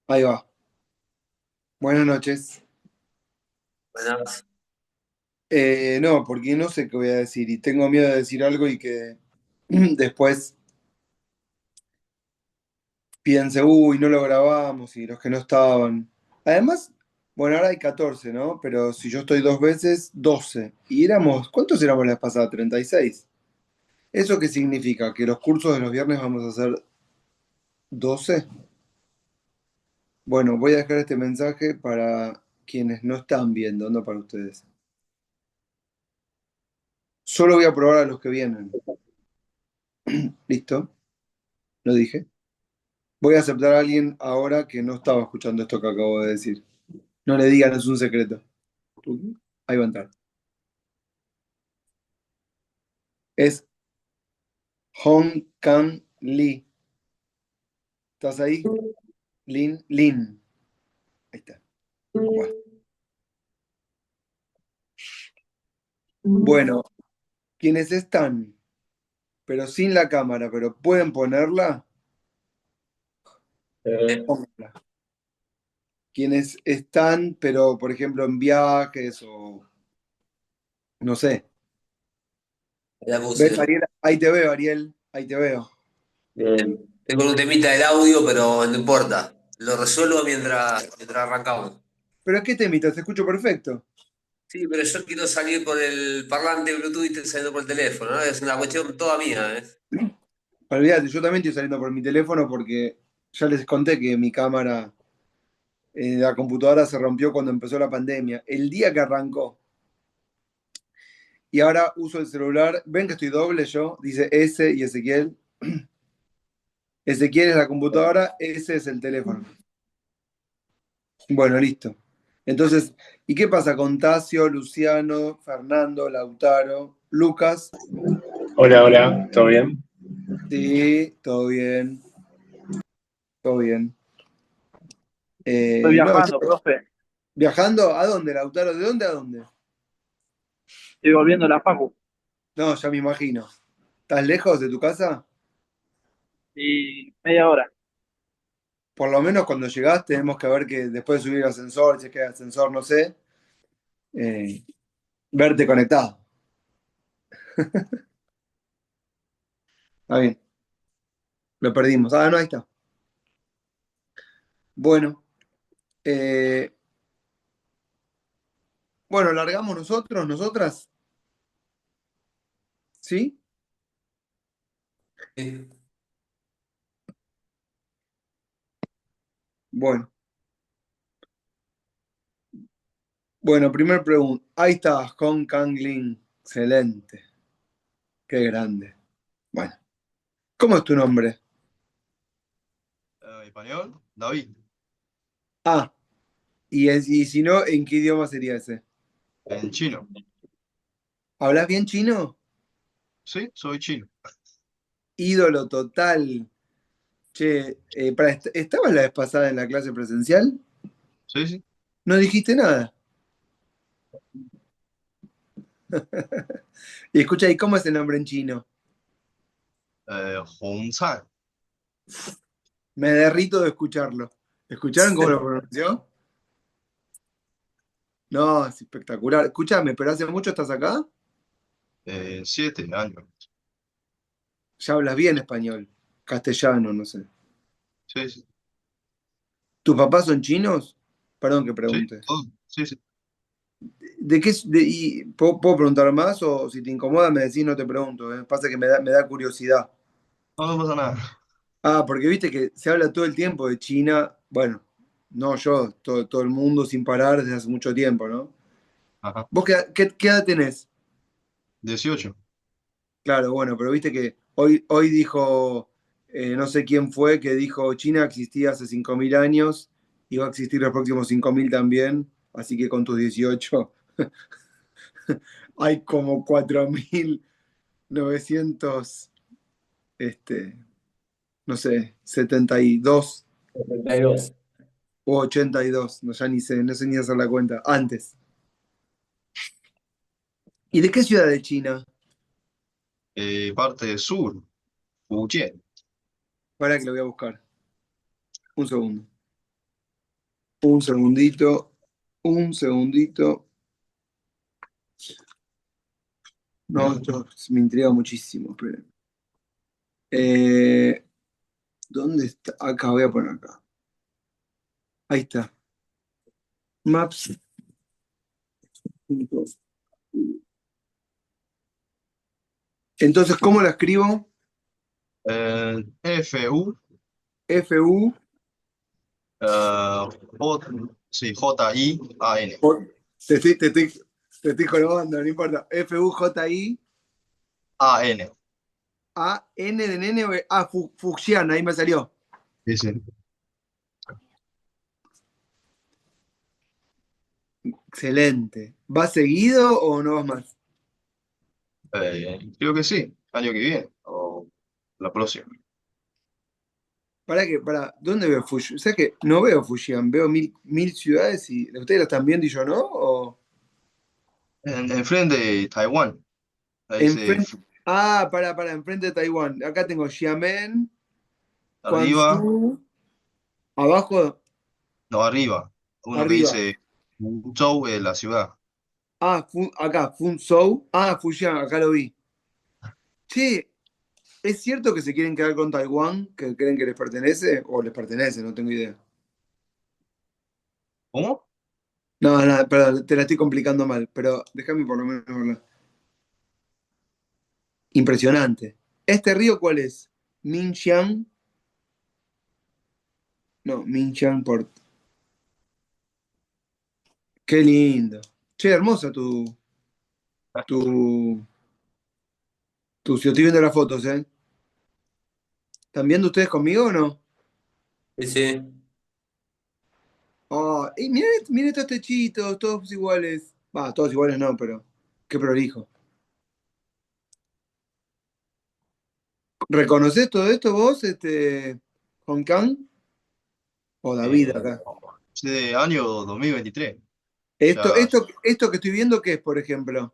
Ahí va. Buenas noches. Buenas. No, porque no sé qué voy a decir y tengo miedo de decir algo y que después piense, uy, no lo grabamos y los que no estaban. Además, bueno, ahora hay 14, ¿no? Pero si yo estoy dos veces, 12. Y éramos, ¿cuántos éramos la vez pasada? 36. ¿Eso qué significa? ¿Que los cursos de los viernes vamos a hacer 12? Bueno, voy a dejar este mensaje para quienes no están viendo, no para ustedes. Solo voy a probar a los que vienen. ¿Listo? Lo dije. Voy a aceptar a alguien ahora que no estaba escuchando esto que acabo de decir. No le digan, es un secreto. Ahí va a entrar. Es Hong Kang Lee. ¿Estás ahí? Lin, Lin. Ahí está. Bueno, bueno, quienes están, pero sin la cámara, pero pueden ponerla, pónganla. Quienes están, pero por ejemplo en viajes o no sé. Ya ¿Ves, puse. Ariel? Ahí te veo, Ariel. Ahí te veo. Bien. Tengo un temita del audio, pero no importa. Lo resuelvo mientras arrancamos. ¿Pero qué te imitas? Te escucho perfecto. Sí, pero yo quiero salir por el parlante Bluetooth y estoy saliendo por el teléfono, ¿no? Es una cuestión toda mía, ¿eh? Olvídate, yo también estoy saliendo por mi teléfono porque ya les conté que mi cámara, la computadora se rompió cuando empezó la pandemia, el día que arrancó. Y ahora uso el celular. ¿Ven que estoy doble yo? Dice S y Ezequiel. Ezequiel es la computadora, S es el teléfono. Bueno, listo. Entonces, ¿y qué pasa con Tasio, Luciano, Fernando, Lautaro, Lucas? Hola, hola, ¿todo bien? Sí, todo bien, todo bien. Estoy No, viajando, profe. ¿viajando? ¿A dónde, Lautaro? ¿De dónde a dónde? Estoy volviendo a la facu. No, ya me imagino. ¿Estás lejos de tu casa? Y media hora. Por lo menos cuando llegás tenemos que ver que después de subir el ascensor, si es que hay ascensor, no sé, eh, verte conectado. Está bien, lo perdimos. Ah, no, ahí está. Bueno, eh, bueno, largamos nosotros, nosotras, ¿sí? Sí. Bueno, bueno, primer pregunta. Ahí está, Hong Kang Lin. Excelente, qué grande. Bueno, ¿cómo es tu nombre? Español, David. Ah, y si no, ¿en qué idioma sería ese? En chino. ¿Hablas bien chino? Sí, soy chino. Ídolo total. Che, ¿estabas la vez pasada en la clase presencial? Sí, sí. No dijiste nada. Y escucha, ¿y cómo es el nombre en chino? Hong Cai. Me derrito de escucharlo. ¿Escucharon cómo lo pronunció? No, es espectacular. Escúchame, ¿pero hace mucho estás acá? 7 años. Ya hablas bien español. Castellano, no sé. Sí, sí. ¿Tus papás son chinos? Perdón que Sí, pregunte. todo. Sí, sí. ¿De qué, puedo preguntar más o si te incomoda me decís no te pregunto? Pasa que me da curiosidad. No, no pasa nada. Ah, porque viste que se habla todo el tiempo de China. Bueno, no yo, todo el mundo sin parar desde hace mucho tiempo, ¿no? Ajá. ¿Vos qué edad tenés? 18. Claro, bueno, pero viste que hoy dijo, no sé quién fue, que dijo China existía hace 5.000 años y va a existir los próximos 5.000 también, así que con tus 18 hay como 4.900, este, no sé, 72 72. o 82, no, ya ni sé, no sé ni hacer la cuenta, antes. ¿Y de qué ciudad de China? Parte sur, Fujian. Para que lo voy a buscar. Un segundo. Un segundito, un segundito. No, esto me intriga muchísimo. Esperen. Eh, ¿Dónde está? Acá, voy a poner acá. Ahí está. Maps. Entonces, ¿cómo la escribo? FU, F-U. Sí, Jian. o- Te estoy, te estoy, te estoy jorobando, no importa. F-U-J-I-A-N AN. de nene. Fuxian, ahí me salió. Sí, sí. Excelente. ¿Vas seguido o no vas más? Creo que sí, año que viene, o la próxima. ¿Dónde veo Fujian? O sea que no veo Fujian, veo mil ciudades y ustedes lo están viendo y yo no, o Enfrente de Taiwán. Ahí dice enfrente. Enfrente de Taiwán. Acá tengo Xiamen, arriba, Guangzhou, abajo, no arriba. Uno que arriba. dice Zhou, la ciudad. Acá, Funzhou. Fujian, acá lo vi. Che, ¿es cierto que se quieren quedar con Taiwán? ¿Que creen que les pertenece? ¿O les pertenece? No tengo idea. ¿Cómo? No, no, perdón, te la estoy complicando mal, pero déjame por lo menos verla. Impresionante. ¿Este río cuál es? Minxiang. No, Minxiang Port. Qué lindo. Che, hermosa tu, si estoy viendo las fotos, ¿eh? ¿Están viendo ustedes conmigo o no? Sí, sí. Miren estos techitos, todos iguales. Va, todos iguales no, pero qué prolijo. ¿Reconoces todo esto vos, Hong Kong? O David Eh, acá. de año 2023. Esto, Ya, esto, esto que estoy viendo, ¿qué es, por ejemplo?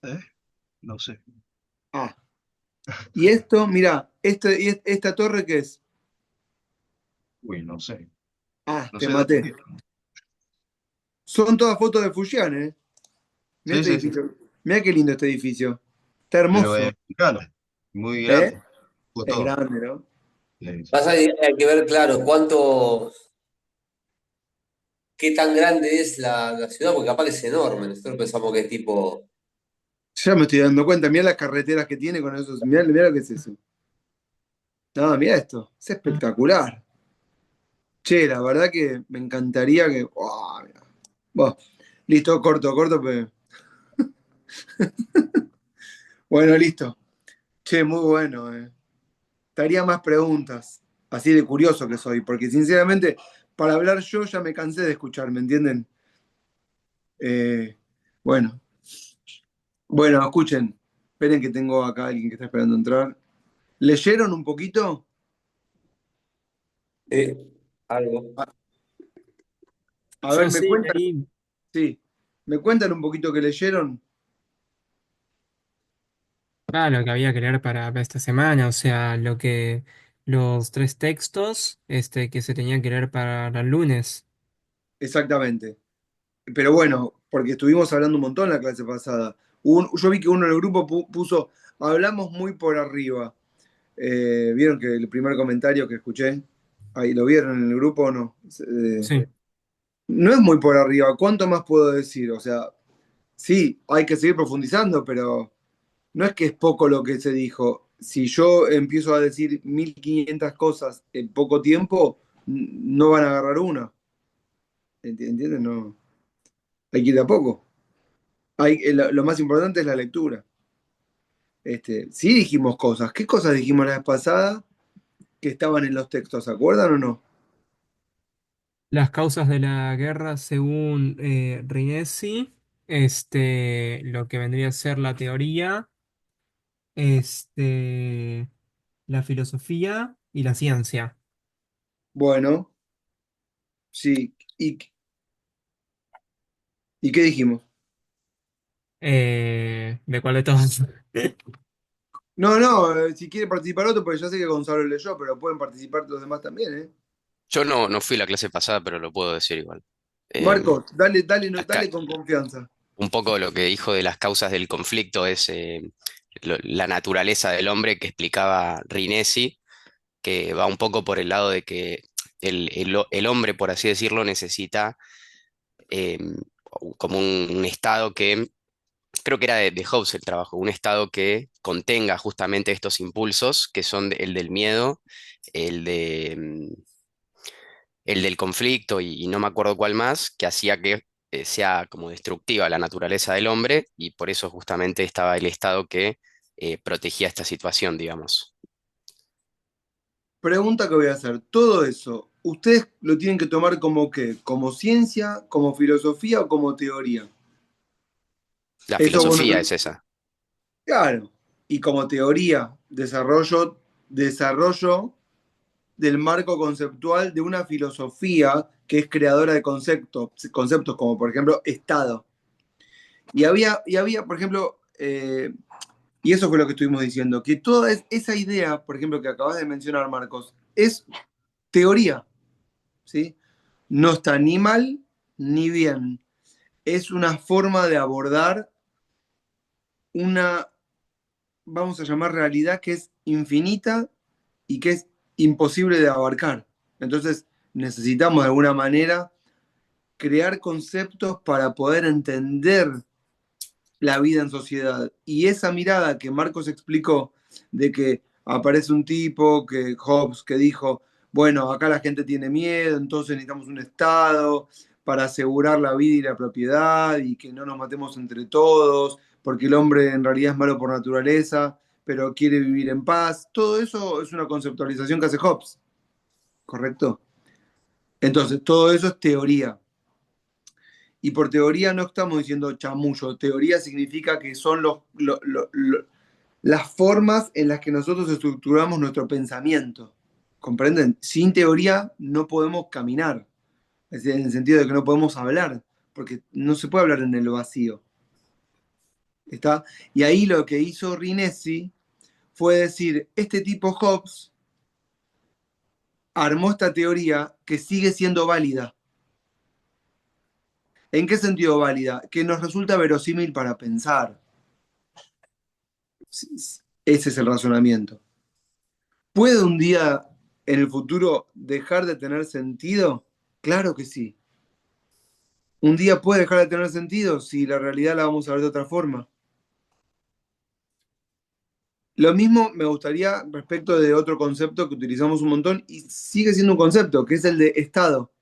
¿eh? No sé. Ah, y esto, mira, esta torre, ¿qué es? Uy, no sé. No Te sé dónde maté. queda. Son todas fotos de Fujian, ¿eh? Mira Sí, este sí, sí. edificio. Mira qué lindo este edificio. Está Pero hermoso. es mexicano, muy ¿Eh? grande. Por Es todo. grande, ¿no? Sí, sí. Pasa que hay que ver, claro, qué tan grande es la ciudad, porque capaz que es enorme. Nosotros pensamos que es tipo. Ya me estoy dando cuenta. Mira las carreteras que tiene con esos. Mira lo que es eso. No, mira esto. Es espectacular. Che, la verdad que me encantaría que. Mirá. Bueno, listo, corto, corto, pero. Bueno, listo. Che, muy bueno, Estaría más preguntas. Así de curioso que soy. Porque sinceramente, para hablar yo ya me cansé de escuchar, ¿me entienden? Eh, bueno. Bueno, escuchen. Esperen que tengo acá a alguien que está esperando entrar. ¿Leyeron un poquito? Sí, algo. A ver, Yo me sí cuentan. leí, Sí. ¿Me cuentan un poquito que leyeron? lo que había que leer para esta semana, o sea, los tres textos que se tenían que leer para el lunes. Exactamente. Pero bueno, porque estuvimos hablando un montón la clase pasada. Yo vi que uno en el grupo puso, hablamos muy por arriba. ¿Vieron que el primer comentario que escuché? Ahí, ¿lo vieron en el grupo o no? Sí. No es muy por arriba. ¿Cuánto más puedo decir? O sea, sí, hay que seguir profundizando, pero no es que es poco lo que se dijo. Si yo empiezo a decir 1500 cosas en poco tiempo, no van a agarrar una. ¿Entienden? No. Hay que ir de a poco. Lo más importante es la lectura. Sí dijimos cosas. ¿Qué cosas dijimos la vez pasada que estaban en los textos? ¿Se acuerdan o no? Las causas de la guerra según Rinesi, lo que vendría a ser la teoría, este, la filosofía y la ciencia. Bueno, sí. ¿Y qué dijimos? ¿De cuál de todos? No, no, si quiere participar otro, porque ya sé que Gonzalo leyó, pero pueden participar los demás también, ¿eh? Yo no fui a la clase pasada, pero lo puedo decir igual. Em, Marcos, dale, dale, acá, dale con confianza. un poco lo que dijo de las causas del conflicto es la naturaleza del hombre que explicaba Rinesi, que va un poco por el lado de que el hombre, por así decirlo, necesita em, como un estado que, creo que era de Hobbes el trabajo, un estado que contenga justamente estos impulsos, que son el del miedo, el de, el del conflicto y no me acuerdo cuál más, que hacía que sea como destructiva la naturaleza del hombre y por eso justamente estaba el estado que protegía esta situación, digamos. Pregunta que voy a hacer. Todo eso, ¿ustedes lo tienen que tomar como qué? ¿Como ciencia, como filosofía o como teoría? La Eso bueno, filosofía es esa. claro. Y como teoría, desarrollo del marco conceptual de una filosofía que es creadora de conceptos como por ejemplo Estado. Y había por ejemplo, y eso fue lo que estuvimos diciendo, que toda esa idea, por ejemplo, que acabas de mencionar, Marcos, es teoría, ¿sí? No está ni mal ni bien. Es una forma de abordar una, vamos a llamar realidad que es infinita y que es imposible de abarcar. Entonces necesitamos de alguna manera crear conceptos para poder entender la vida en sociedad. Y esa mirada que Marcos explicó de que aparece un tipo, que Hobbes, que dijo, bueno, acá la gente tiene miedo, entonces necesitamos un Estado para asegurar la vida y la propiedad y que no nos matemos entre todos, porque el hombre en realidad es malo por naturaleza, pero quiere vivir en paz. Todo eso es una conceptualización que hace Hobbes, ¿correcto? Entonces, todo eso es teoría. Y por teoría no estamos diciendo chamullo, teoría significa que son las formas en las que nosotros estructuramos nuestro pensamiento. ¿Comprenden? Sin teoría no podemos caminar, es decir, en el sentido de que no podemos hablar, porque no se puede hablar en el vacío. ¿Está? Y ahí lo que hizo Rinesi fue decir, este tipo Hobbes armó esta teoría que sigue siendo válida. ¿En qué sentido válida? Que nos resulta verosímil para pensar. Ese es el razonamiento. ¿Puede un día en el futuro dejar de tener sentido? Claro que sí. Un día puede dejar de tener sentido si la realidad la vamos a ver de otra forma. Lo mismo me gustaría respecto de otro concepto que utilizamos un montón y sigue siendo un concepto, que es el de Estado.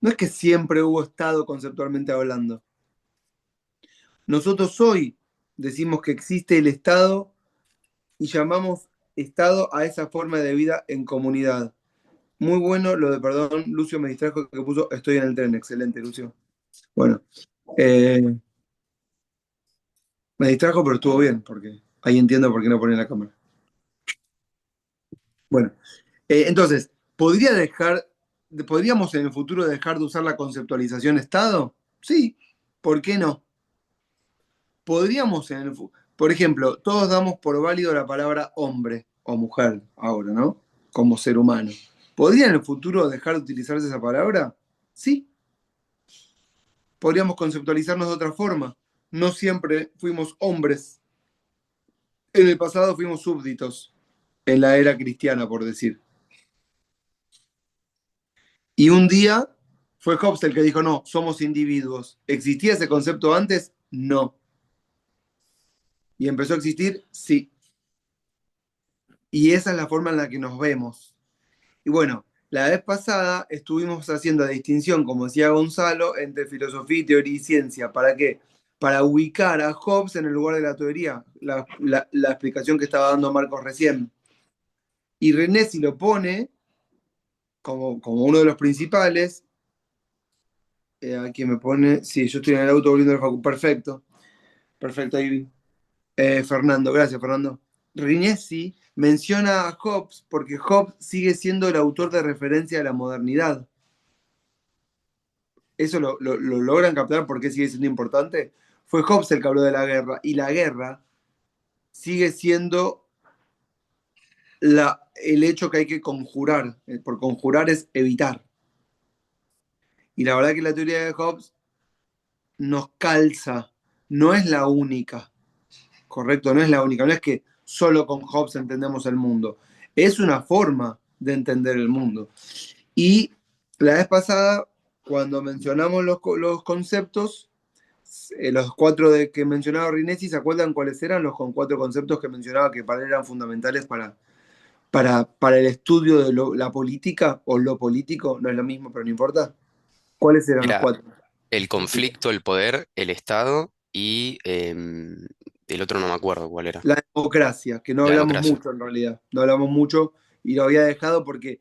No es que siempre hubo Estado conceptualmente hablando. Nosotros hoy decimos que existe el Estado y llamamos Estado a esa forma de vida en comunidad. Muy bueno lo de, perdón, Lucio me distrajo que puso, estoy en el tren. Excelente, Lucio. Bueno, eh, me distrajo, pero estuvo bien, porque ahí entiendo por qué no pone la cámara. Bueno, entonces, ¿podríamos en el futuro dejar de usar la conceptualización Estado? Sí, ¿por qué no? Podríamos por ejemplo, todos damos por válido la palabra hombre o mujer ahora, ¿no? Como ser humano. ¿Podría en el futuro dejar de utilizarse esa palabra? Sí. Podríamos conceptualizarnos de otra forma. No siempre fuimos hombres. En el pasado fuimos súbditos, en la era cristiana, por decir. Y un día fue Hobbes el que dijo, no, somos individuos. ¿Existía ese concepto antes? No. ¿Y empezó a existir? Sí. Y esa es la forma en la que nos vemos. Y bueno, la vez pasada estuvimos haciendo la distinción, como decía Gonzalo, entre filosofía, teoría y ciencia. ¿Para qué? Para ubicar a Hobbes en el lugar de la teoría, la explicación que estaba dando Marcos recién. Y René si lo pone como uno de los principales. Aquí me pone, sí, yo estoy en el auto volviendo al facu. Perfecto, perfecto, ahí. Fernando, gracias, Fernando. Rinesi menciona a Hobbes porque Hobbes sigue siendo el autor de referencia a la modernidad. ¿Eso lo logran captar por qué sigue siendo importante? Fue Hobbes el que habló de la guerra, y la guerra sigue siendo el hecho que hay que conjurar. Por conjurar es evitar. Y la verdad que la teoría de Hobbes nos calza, no es la única, ¿correcto? No es la única, no es que solo con Hobbes entendemos el mundo, es una forma de entender el mundo. Y la vez pasada, cuando mencionamos los conceptos, los cuatro que mencionaba Rinesi, ¿se acuerdan cuáles eran los cuatro conceptos que mencionaba que para él eran fundamentales para el estudio de la política o lo político? No es lo mismo, pero no importa. ¿Cuáles eran los Era cuatro? el conflicto, el poder, el Estado y el otro no me acuerdo cuál era. La democracia, que no La hablamos democracia. mucho en realidad, no hablamos mucho y lo había dejado porque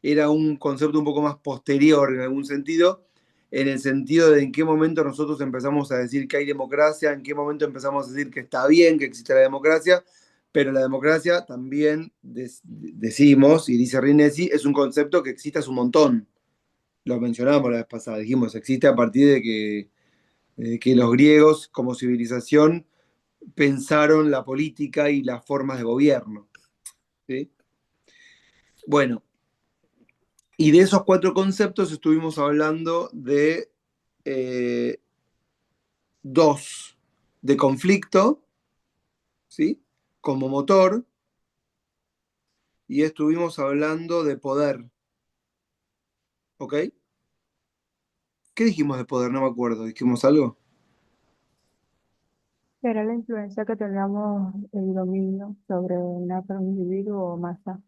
era un concepto un poco más posterior en algún sentido, en el sentido de en qué momento nosotros empezamos a decir que hay democracia, en qué momento empezamos a decir que está bien que exista la democracia, pero la democracia también decimos, y dice Rinesi, es un concepto que existe hace un montón. Lo mencionábamos la vez pasada, dijimos, existe a partir de que los griegos como civilización pensaron la política y las formas de gobierno. ¿Sí? Bueno, y de esos cuatro conceptos estuvimos hablando de dos, de conflicto, ¿sí? Como motor, y estuvimos hablando de poder, ¿ok? ¿Qué dijimos de poder? No me acuerdo, ¿dijimos algo? Era la influencia que teníamos el dominio sobre una un individuo o masa.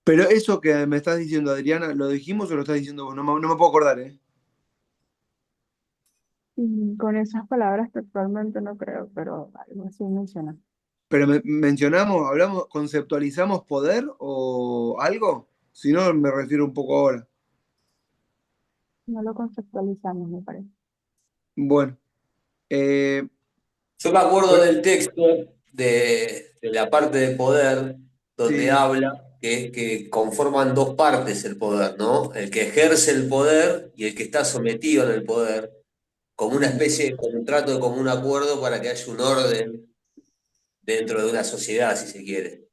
Pero eso que me estás diciendo, Adriana, ¿lo dijimos o lo estás diciendo vos? No me puedo acordar, ¿eh? Y con esas palabras textualmente no creo, pero algo así menciona. Pero mencionamos, hablamos, conceptualizamos poder o algo. Si no, me refiero un poco ahora. No lo conceptualizamos, me parece. Bueno, eh, Yo me acuerdo bueno, del texto de la parte de poder, donde sí, habla que es que conforman dos partes el poder, ¿no? El que ejerce el poder y el que está sometido en el poder, como una especie de contrato, de común acuerdo para que haya un orden dentro de una sociedad, si se quiere.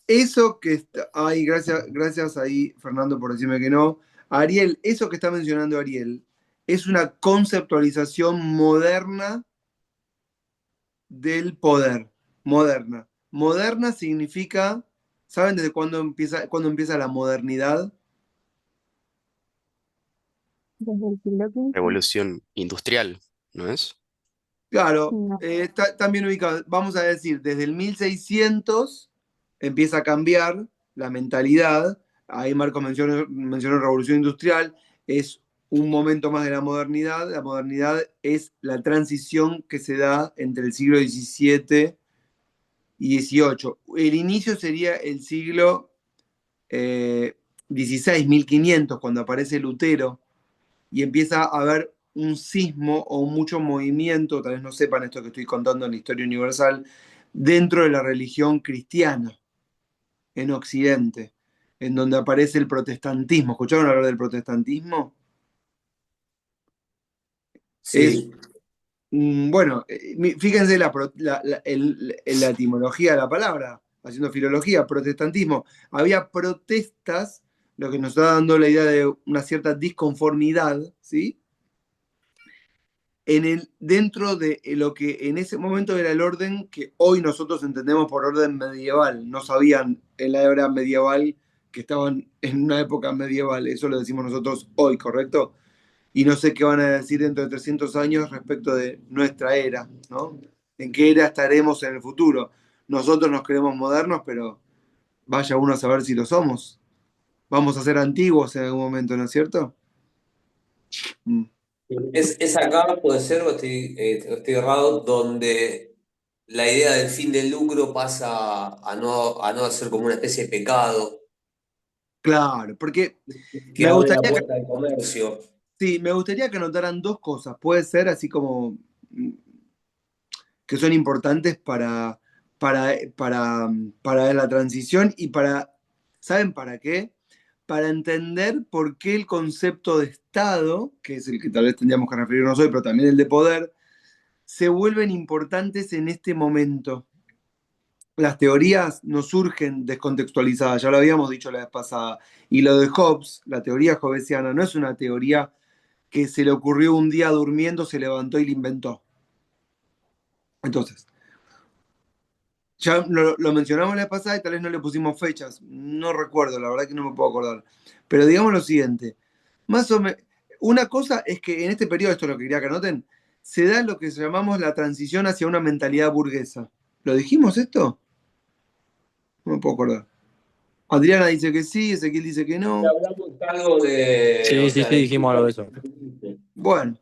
eso que está. Ay, gracias ahí, Fernando, por decirme que no. Ariel, eso que está mencionando Ariel es una conceptualización moderna del poder. Moderna. Moderna significa. ¿Saben desde cuándo empieza la modernidad? Desde el siglo XV, Revolución industrial, ¿no es? Claro, no, está bien ubicado. Vamos a decir, desde el 1600 empieza a cambiar la mentalidad. Ahí Marco mencionó Revolución Industrial. Es un momento más de la modernidad. La modernidad es la transición que se da entre el siglo XVII y XVIII. El inicio sería el siglo XVI, 1500, cuando aparece Lutero y empieza a haber un sismo o mucho movimiento, tal vez no sepan esto que estoy contando en la historia universal, dentro de la religión cristiana en Occidente, en donde aparece el protestantismo. ¿Escucharon hablar del protestantismo? Es, Sí. bueno, fíjense la etimología de la palabra, haciendo filología, protestantismo. Había protestas, lo que nos está dando la idea de una cierta disconformidad, ¿sí? Dentro de lo que en ese momento era el orden que hoy nosotros entendemos por orden medieval. No sabían en la era medieval que estaban en una época medieval. Eso lo decimos nosotros hoy, ¿correcto? Y no sé qué van a decir dentro de 300 años respecto de nuestra era, ¿no? ¿En qué era estaremos en el futuro? Nosotros nos creemos modernos, pero vaya uno a saber si lo somos. Vamos a ser antiguos en algún momento, ¿no es cierto? Mm. Es acá, puede ser, o estoy errado, donde la idea del fin del lucro pasa a no ser como una especie de pecado, Claro, porque que me abre la gustaría que puerta al comercio. sí, me gustaría que anotaran dos cosas. Puede ser así como que son importantes para la transición y para, ¿saben para qué? Para entender por qué el concepto de Estado, que es el que tal vez tendríamos que referirnos hoy, pero también el de poder, se vuelven importantes en este momento. las teorías no surgen descontextualizadas, ya lo habíamos dicho la vez pasada. Y lo de Hobbes, la teoría hobbesiana, no es una teoría que se le ocurrió un día durmiendo, se levantó y la inventó. Entonces, ya lo mencionamos la vez pasada y tal vez no le pusimos fechas, no recuerdo, la verdad que no me puedo acordar. Pero digamos lo siguiente, más o menos, una cosa es que en este periodo, esto es lo que quería que anoten, se da lo que llamamos la transición hacia una mentalidad burguesa. ¿Lo dijimos esto? No me puedo acordar. Adriana dice que sí, Ezequiel dice que no. Hablamos algo de, Sí, o sí, sea, sí, de dijimos algo de eso. Bueno,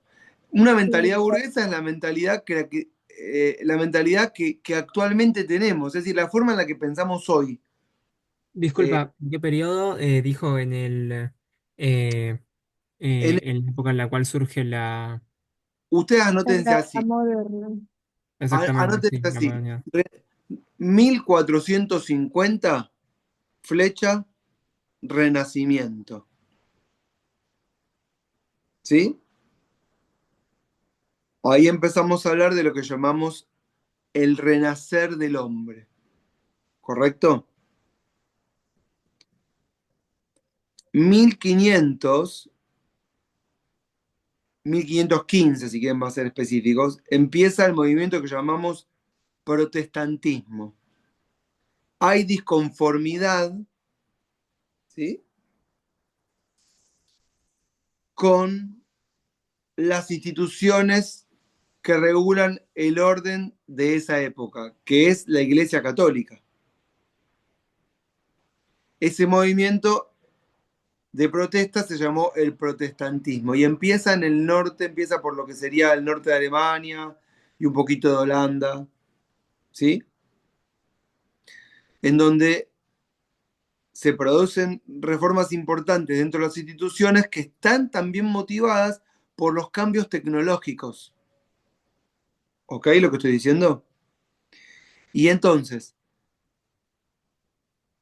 una mentalidad burguesa es la mentalidad la mentalidad que actualmente tenemos, es decir, la forma en la que pensamos hoy. Disculpa, ¿en qué periodo dijo eh, En- en la época en la cual surge la... Ustedes En anótense la edad así, moderna. Exactamente, anótense sí, la así. modernidad. 1450, flecha, renacimiento. ¿Sí? Ahí empezamos a hablar de lo que llamamos el renacer del hombre. ¿Correcto? 1500, 1515, si quieren más ser específicos, empieza el movimiento que llamamos protestantismo. Hay disconformidad, ¿sí?, con las instituciones que regulan el orden de esa época, que es la Iglesia Católica. Ese movimiento de protesta se llamó el protestantismo y empieza en el norte, empieza por lo que sería el norte de Alemania y un poquito de Holanda, ¿sí? En donde se producen reformas importantes dentro de las instituciones que están también motivadas por los cambios tecnológicos. ¿Ok? Lo que estoy diciendo. Y entonces,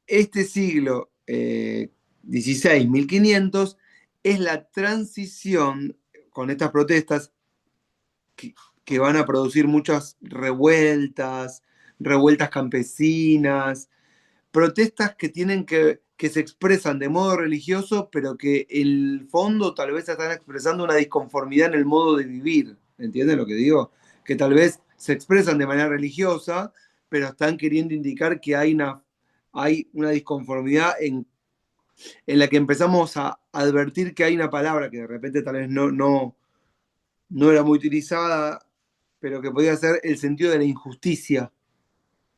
este siglo XVI, 1500, es la transición con estas protestas que van a producir muchas revueltas, revueltas campesinas, protestas que tienen que se expresan de modo religioso, pero que en el fondo tal vez están expresando una disconformidad en el modo de vivir. ¿Entienden lo que digo? Que tal vez se expresan de manera religiosa, pero están queriendo indicar que hay una disconformidad en la que empezamos a advertir que hay una palabra que de repente tal vez no era muy utilizada, pero que podía ser el sentido de la injusticia.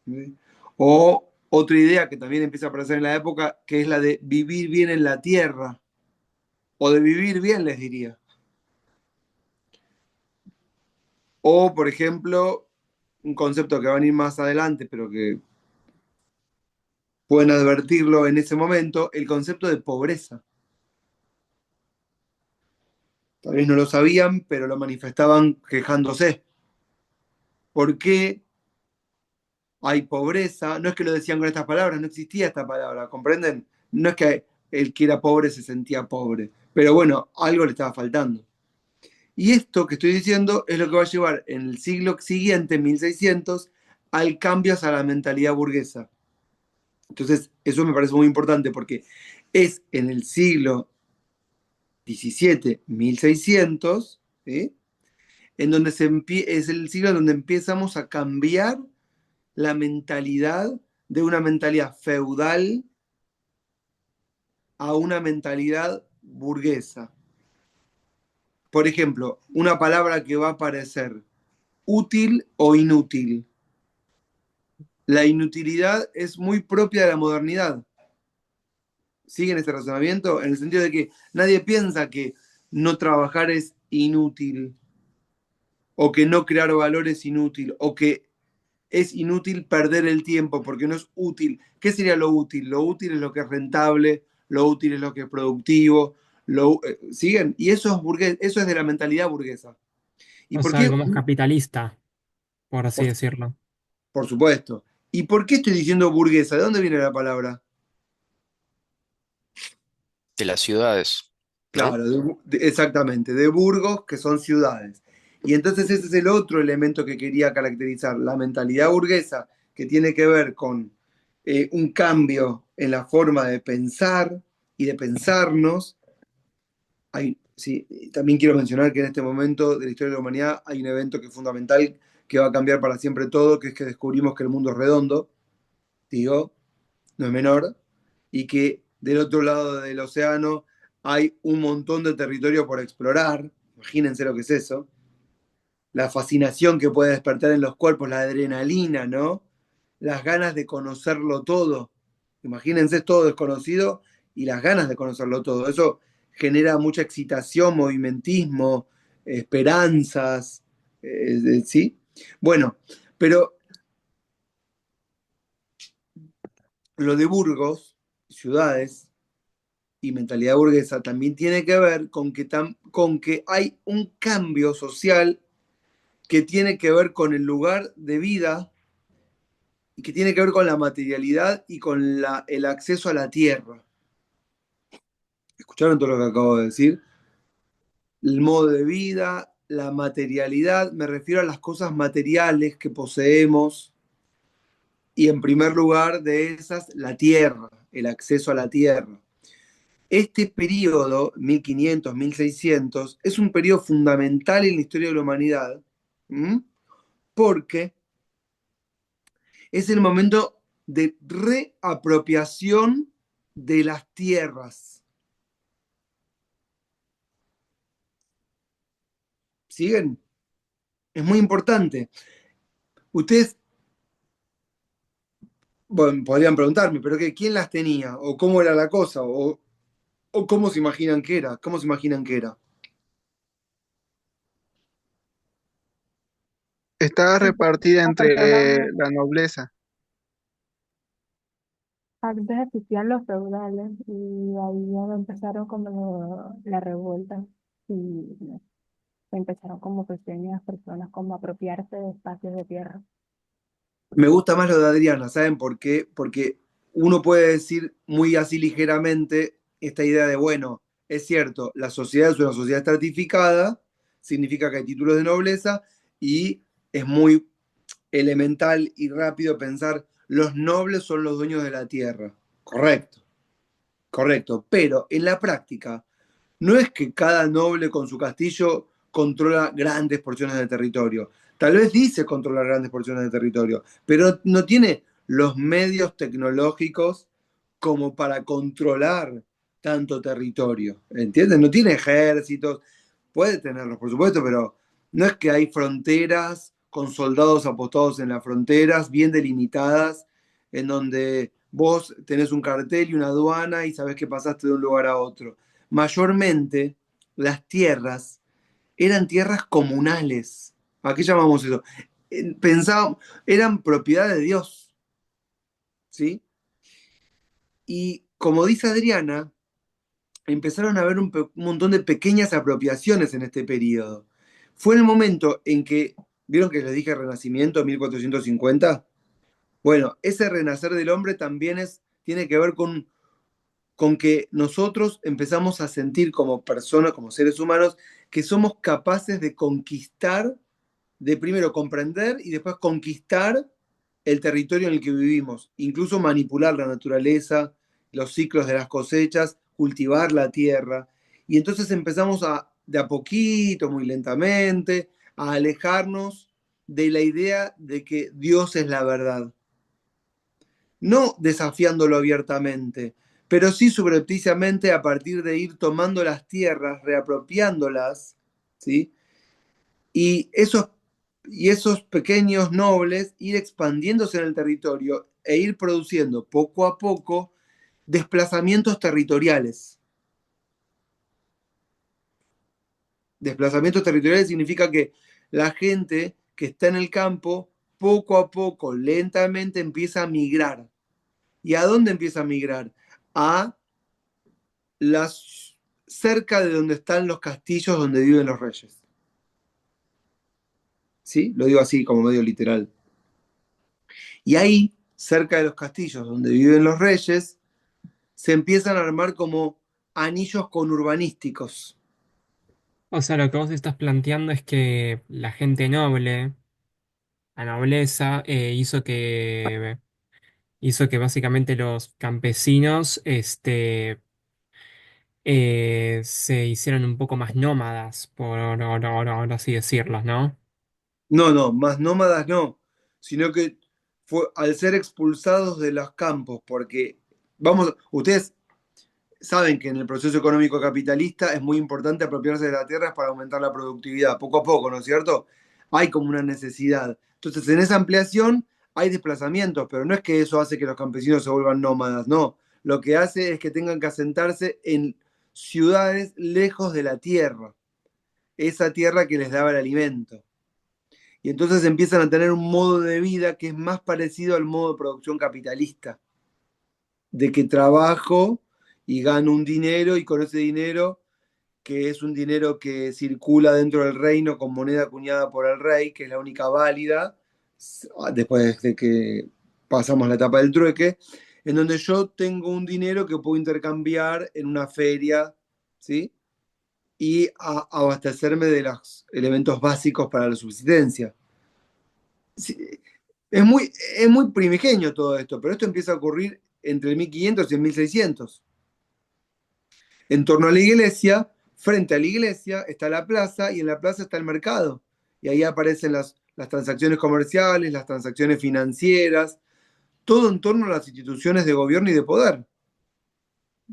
¿Sí? O otra idea que también empieza a aparecer en la época, que es la de vivir bien en la tierra, o de vivir bien, les diría. O, por ejemplo, un concepto que va a venir más adelante, pero que pueden advertirlo en ese momento, el concepto de pobreza. Tal vez no lo sabían, pero lo manifestaban quejándose. ¿Por qué hay pobreza? No es que lo decían con estas palabras, no existía esta palabra, ¿comprenden? No es que el que era pobre se sentía pobre, pero bueno, algo le estaba faltando. Y esto que estoy diciendo es lo que va a llevar en el siglo siguiente, 1600, al cambio hacia la mentalidad burguesa. Entonces, eso me parece muy importante porque es en el siglo XVII, 1600, ¿sí?, en donde es el siglo en donde empezamos a cambiar la mentalidad de una mentalidad feudal a una mentalidad burguesa. Por ejemplo, una palabra que va a aparecer, útil o inútil. La inutilidad es muy propia de la modernidad. ¿Siguen este razonamiento? En el sentido de que nadie piensa que no trabajar es inútil, o que no crear valor es inútil, o que es inútil perder el tiempo porque no es útil. ¿Qué sería lo útil? Lo útil es lo que es rentable, lo útil es lo que es productivo. ¿Siguen? Y eso es burgués, eso es de la mentalidad burguesa. ¿Y O por sea, qué? algo más capitalista, por así Por, decirlo. por supuesto. ¿Y por qué estoy diciendo burguesa? ¿De dónde viene la palabra? De las ciudades, ¿no? Claro, exactamente, de burgos, que son ciudades. Y entonces ese es el otro elemento que quería caracterizar, la mentalidad burguesa, que tiene que ver con un cambio en la forma de pensar y de pensarnos. Sí, también quiero mencionar que en este momento de la historia de la humanidad hay un evento que es fundamental, que va a cambiar para siempre todo, que es que descubrimos que el mundo es redondo, digo, no es menor, y que del otro lado del océano hay un montón de territorio por explorar. Imagínense lo que es eso. La fascinación que puede despertar en los cuerpos, la adrenalina, ¿no? Las ganas de conocerlo todo. Imagínense, es todo desconocido y las ganas de conocerlo todo. Eso genera mucha excitación, movimentismo, esperanzas, ¿sí? Bueno, pero lo de Burgos, ciudades y mentalidad burguesa también tiene que ver con que hay un cambio social que tiene que ver con el lugar de vida y que tiene que ver con la materialidad y con el acceso a la tierra. ¿Escucharon todo lo que acabo de decir? El modo de vida, la materialidad, me refiero a las cosas materiales que poseemos y en primer lugar de esas, la tierra, el acceso a la tierra. Este periodo, 1500, 1600, es un periodo fundamental en la historia de la humanidad, ¿m? Porque es el momento de reapropiación de las tierras. ¿Siguen? Es muy importante. Ustedes, bueno, podrían preguntarme, pero qué, ¿quién las tenía? ¿O cómo era la cosa? ¿O cómo se imaginan que era? ¿Cómo se imaginan que era? Estaba Sí, repartida las personas, entre la nobleza. antes existían los feudales y ahí ya empezaron como la revuelta y empezaron como pequeñas personas como a apropiarse de espacios de tierra. Me gusta más lo de Adriana, ¿saben por qué? Porque uno puede decir muy así ligeramente esta idea de, bueno, es cierto, la sociedad es una sociedad estratificada, significa que hay títulos de nobleza y es muy elemental y rápido pensar los nobles son los dueños de la tierra. Correcto, correcto. Pero en la práctica, no es que cada noble con su castillo controla grandes porciones de territorio. Tal vez dice controlar grandes porciones de territorio, pero no tiene los medios tecnológicos como para controlar tanto territorio. ¿Entiendes? No tiene ejércitos, puede tenerlos, por supuesto, pero no es que hay fronteras con soldados apostados en las fronteras, bien delimitadas, en donde vos tenés un cartel y una aduana y sabés que pasaste de un lugar a otro. Mayormente, las tierras eran tierras comunales. ¿A qué llamamos eso? Pensábamos, eran propiedad de Dios, ¿sí? Y como dice Adriana, empezaron a haber un montón de pequeñas apropiaciones en este periodo. Fue en el momento en que, ¿vieron que les dije Renacimiento 1450? Bueno, ese renacer del hombre también tiene que ver con que nosotros empezamos a sentir como personas, como seres humanos, que somos capaces de conquistar, de primero comprender y después conquistar el territorio en el que vivimos, incluso manipular la naturaleza, los ciclos de las cosechas, cultivar la tierra. Y entonces empezamos de a poquito, muy lentamente, a alejarnos de la idea de que Dios es la verdad. No desafiándolo abiertamente, pero sí subrepticiamente a partir de ir tomando las tierras, reapropiándolas, ¿sí? Y esos pequeños nobles ir expandiéndose en el territorio e ir produciendo poco a poco desplazamientos territoriales. Desplazamientos territoriales significa que la gente que está en el campo, poco a poco, lentamente empieza a migrar. ¿Y a dónde empieza a migrar? A cerca de donde están los castillos donde viven los reyes. ¿Sí? Lo digo así como medio literal. Y ahí, cerca de los castillos donde viven los reyes, se empiezan a armar como anillos conurbanísticos. O sea, lo que vos estás planteando es que la gente noble la nobleza, hizo que básicamente los campesinos se hicieran un poco más nómadas, por así decirlo, ¿no? No, no, más nómadas no, sino que fue al ser expulsados de los campos, porque, vamos, ustedes saben que en el proceso económico capitalista es muy importante apropiarse de las tierras para aumentar la productividad, poco a poco, ¿no es cierto? Hay como una necesidad. Entonces, en esa ampliación hay desplazamientos, pero no es que eso hace que los campesinos se vuelvan nómadas, no. Lo que hace es que tengan que asentarse en ciudades lejos de la tierra, esa tierra que les daba el alimento. Y entonces empiezan a tener un modo de vida que es más parecido al modo de producción capitalista, de que trabajo y gano un dinero y con ese dinero, que es un dinero que circula dentro del reino con moneda acuñada por el rey, que es la única válida, después de que pasamos la etapa del trueque, en donde yo tengo un dinero que puedo intercambiar en una feria, ¿sí? Y abastecerme de los elementos básicos para la subsistencia. Sí, es muy primigenio todo esto, pero esto empieza a ocurrir entre el 1500 y el 1600. En torno a la iglesia, frente a la iglesia, está la plaza y en la plaza está el mercado. Y ahí aparecen las transacciones comerciales, las transacciones financieras, todo en torno a las instituciones de gobierno y de poder.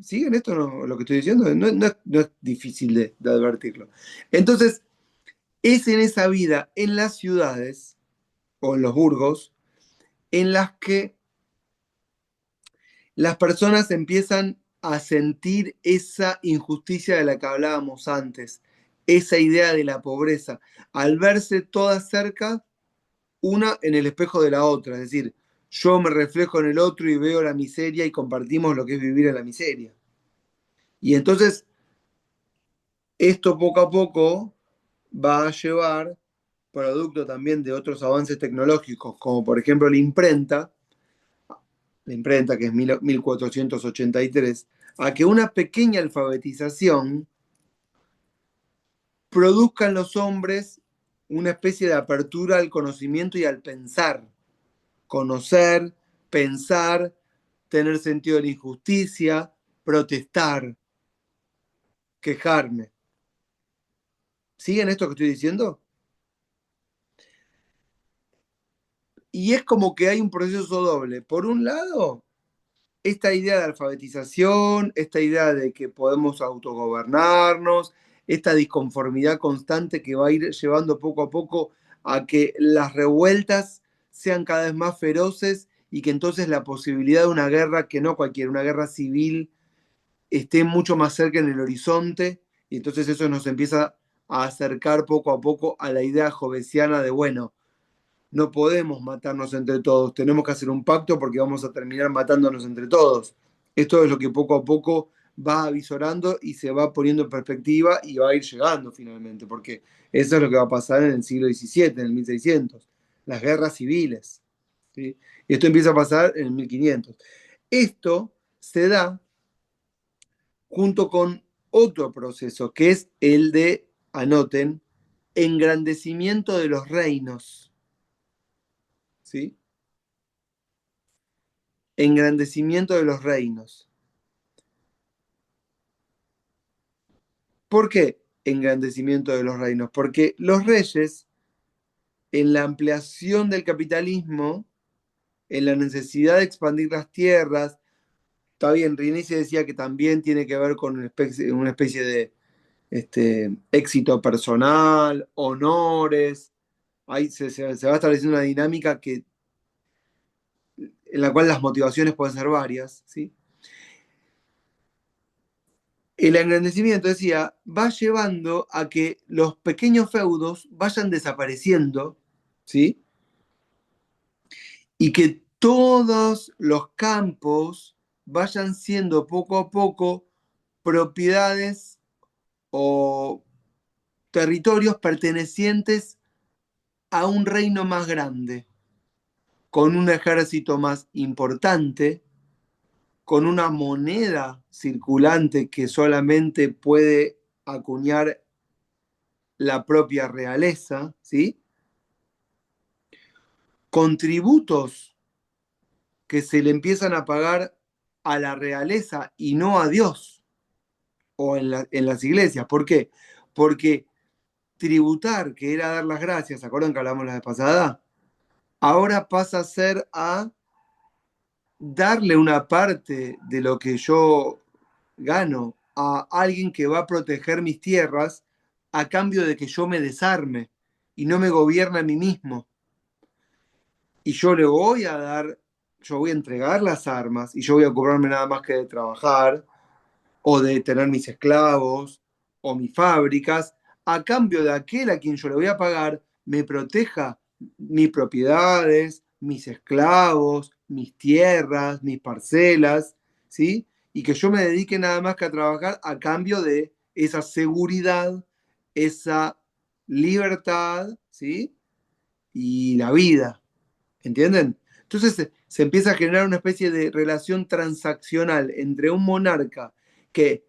¿Siguen esto lo que estoy diciendo? No es difícil de advertirlo. Entonces, es en esa vida, en las ciudades o en los burgos, en las que las personas empiezan a sentir esa injusticia de la que hablábamos antes, esa idea de la pobreza, al verse todas cerca, una en el espejo de la otra, es decir, yo me reflejo en el otro y veo la miseria y compartimos lo que es vivir en la miseria. Y entonces, esto poco a poco va a llevar, producto también de otros avances tecnológicos, como por ejemplo la imprenta que es 1483, a que una pequeña alfabetización produzca en los hombres una especie de apertura al conocimiento y al pensar. Conocer, pensar, tener sentido de la injusticia, protestar, quejarme. ¿Siguen esto que estoy diciendo? Y es como que hay un proceso doble. Por un lado, esta idea de alfabetización, esta idea de que podemos autogobernarnos, esta disconformidad constante que va a ir llevando poco a poco a que las revueltas sean cada vez más feroces y que entonces la posibilidad de una guerra, que no cualquiera, una guerra civil, esté mucho más cerca en el horizonte, y entonces eso nos empieza a acercar poco a poco a la idea jovesiana de, bueno, no podemos matarnos entre todos, tenemos que hacer un pacto porque vamos a terminar matándonos entre todos. Esto es lo que poco a poco va avisorando y se va poniendo en perspectiva y va a ir llegando finalmente, porque eso es lo que va a pasar en el siglo XVII, en el 1600, las guerras civiles. ¿Sí? Y esto empieza a pasar en el 1500. Esto se da junto con otro proceso, que es el de, anoten, engrandecimiento de los reinos. ¿Sí? Engrandecimiento de los reinos. ¿Por qué engrandecimiento de los reinos? Porque los reyes, en la ampliación del capitalismo, en la necesidad de expandir las tierras, está bien, Rinesi decía que también tiene que ver con una especie de éxito personal, honores, ahí se va estableciendo una dinámica en la cual las motivaciones pueden ser varias, ¿sí? El engrandecimiento, decía, va llevando a que los pequeños feudos vayan desapareciendo, ¿sí? Y que todos los campos vayan siendo poco a poco propiedades o territorios pertenecientes a un reino más grande, con un ejército más importante, con una moneda circulante que solamente puede acuñar la propia realeza, ¿sí? con tributos que se le empiezan a pagar a la realeza y no a Dios o en las iglesias. ¿Por qué? Porque tributar, que era dar las gracias, ¿se acuerdan que hablamos la vez pasada? Ahora pasa a ser a darle una parte de lo que yo gano a alguien que va a proteger mis tierras a cambio de que yo me desarme y no me gobierne a mí mismo. Y yo le voy a dar, yo voy a entregar las armas y yo voy a cobrarme nada más que de trabajar o de tener mis esclavos o mis fábricas, a cambio de aquel a quien yo le voy a pagar me proteja mis propiedades, mis esclavos, mis tierras, mis parcelas, ¿sí? Y que yo me dedique nada más que a trabajar a cambio de esa seguridad, esa libertad, ¿sí? Y la vida, ¿entienden? Entonces se empieza a generar una especie de relación transaccional entre un monarca que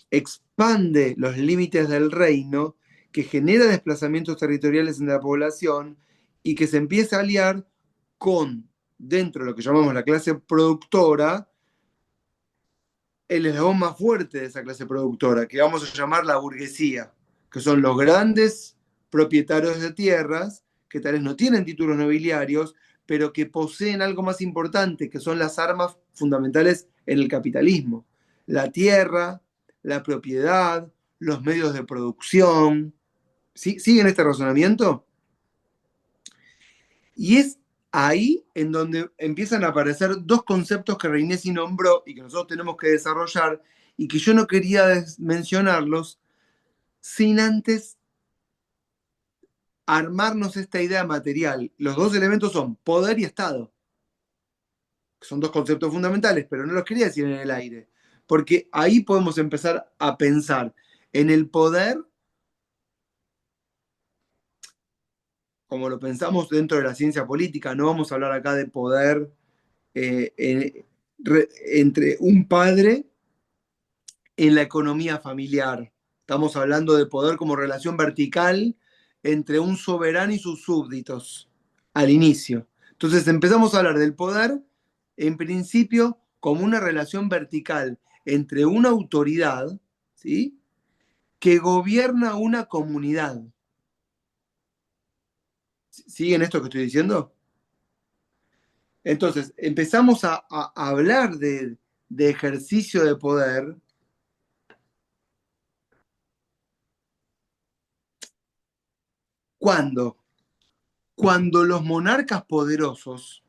expande los límites del reino, que genera desplazamientos territoriales en la población y que se empieza a aliar con, dentro de lo que llamamos la clase productora, el eslabón más fuerte de esa clase productora, que vamos a llamar la burguesía, que son los grandes propietarios de tierras, que tal vez no tienen títulos nobiliarios, pero que poseen algo más importante, que son las armas fundamentales en el capitalismo. La tierra, la propiedad, los medios de producción. ¿Sí? ¿Siguen este razonamiento? Y es ahí en donde empiezan a aparecer dos conceptos que Reinesi nombró y que nosotros tenemos que desarrollar y que yo no quería mencionarlos sin antes armarnos esta idea material. Los dos elementos son poder y Estado. Son dos conceptos fundamentales, pero no los quería decir en el aire, porque ahí podemos empezar a pensar en el poder como lo pensamos dentro de la ciencia política. No vamos a hablar acá de poder entre un padre en la economía familiar. Estamos hablando de poder como relación vertical entre un soberano y sus súbditos al inicio. Entonces empezamos a hablar del poder, en principio, como una relación vertical entre una autoridad, ¿sí?, que gobierna una comunidad. ¿Siguen esto que estoy diciendo? Entonces, empezamos a hablar de ejercicio de poder ¿cuándo? Cuando los monarcas poderosos,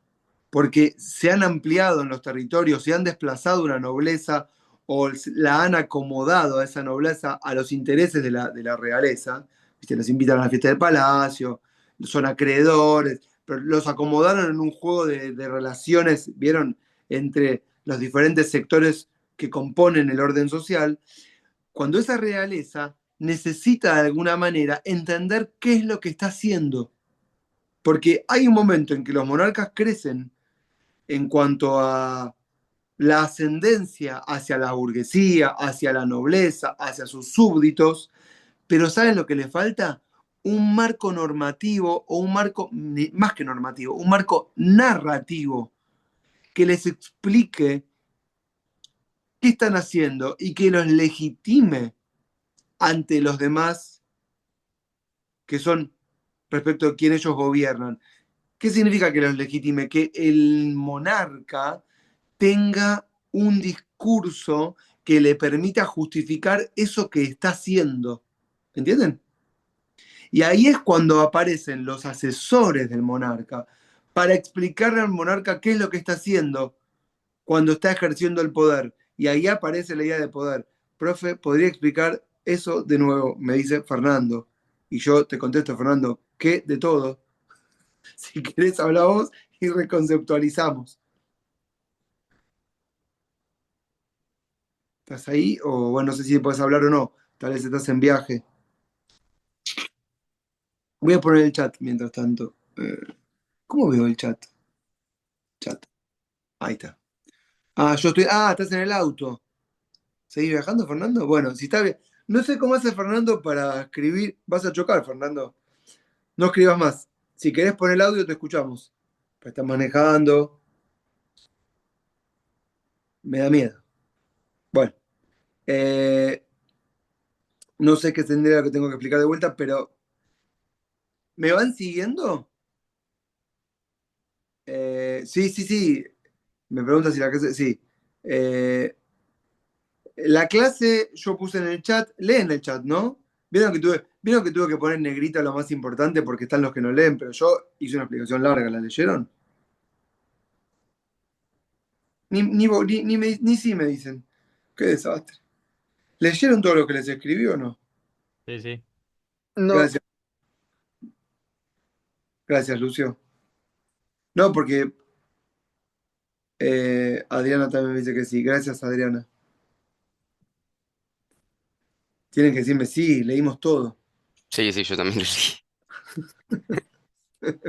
porque se han ampliado en los territorios, se han desplazado una nobleza o la han acomodado a esa nobleza a los intereses de la realeza, ¿viste? Los invitan a la fiesta del palacio, son acreedores, pero los acomodaron en un juego de relaciones, ¿vieron?, entre los diferentes sectores que componen el orden social. Cuando esa realeza necesita de alguna manera entender qué es lo que está haciendo. Porque hay un momento en que los monarcas crecen en cuanto a la ascendencia hacia la burguesía, hacia la nobleza, hacia sus súbditos, pero ¿saben lo que les falta? Un marco normativo o un marco, más que normativo, un marco narrativo que les explique qué están haciendo y que los legitime ante los demás que son respecto a quién ellos gobiernan. ¿Qué significa que los legitime? Que el monarca tenga un discurso que le permita justificar eso que está haciendo. ¿Entienden? Y ahí es cuando aparecen los asesores del monarca para explicarle al monarca qué es lo que está haciendo cuando está ejerciendo el poder. Y ahí aparece la idea de poder. Profe, ¿podría explicar eso de nuevo? Me dice Fernando. Y yo te contesto, Fernando, ¿qué? De todo. Si querés, habla vos y reconceptualizamos. ¿Estás ahí? O bueno, no sé si puedes hablar o no. Tal vez estás en viaje. Voy a poner el chat mientras tanto. ¿Cómo veo el chat? Chat. Ahí está. Yo estoy. Estás en el auto. ¿Seguís viajando, Fernando? Bueno, si está bien. No sé cómo hace Fernando para escribir. Vas a chocar, Fernando. No escribas más. Si querés poner el audio, te escuchamos. Estás manejando. Me da miedo. Bueno, no sé qué tendría que tengo que explicar de vuelta, pero ¿me van siguiendo? Sí, sí, sí. Me pregunta si la clase. Sí. La clase yo puse en el chat. Leen el chat, ¿no? Vieron que tuve que poner negrita lo más importante porque están los que no leen, pero yo hice una explicación larga. ¿La leyeron? Ni sí me dicen. Qué desastre. ¿Leyeron todo lo que les escribí o no? Sí, sí. No, Gracias. Gracias, Lucio. No, porque Adriana también me dice que sí. Gracias, Adriana. Tienen que decirme sí, leímos todo. Sí, sí, yo también lo leí.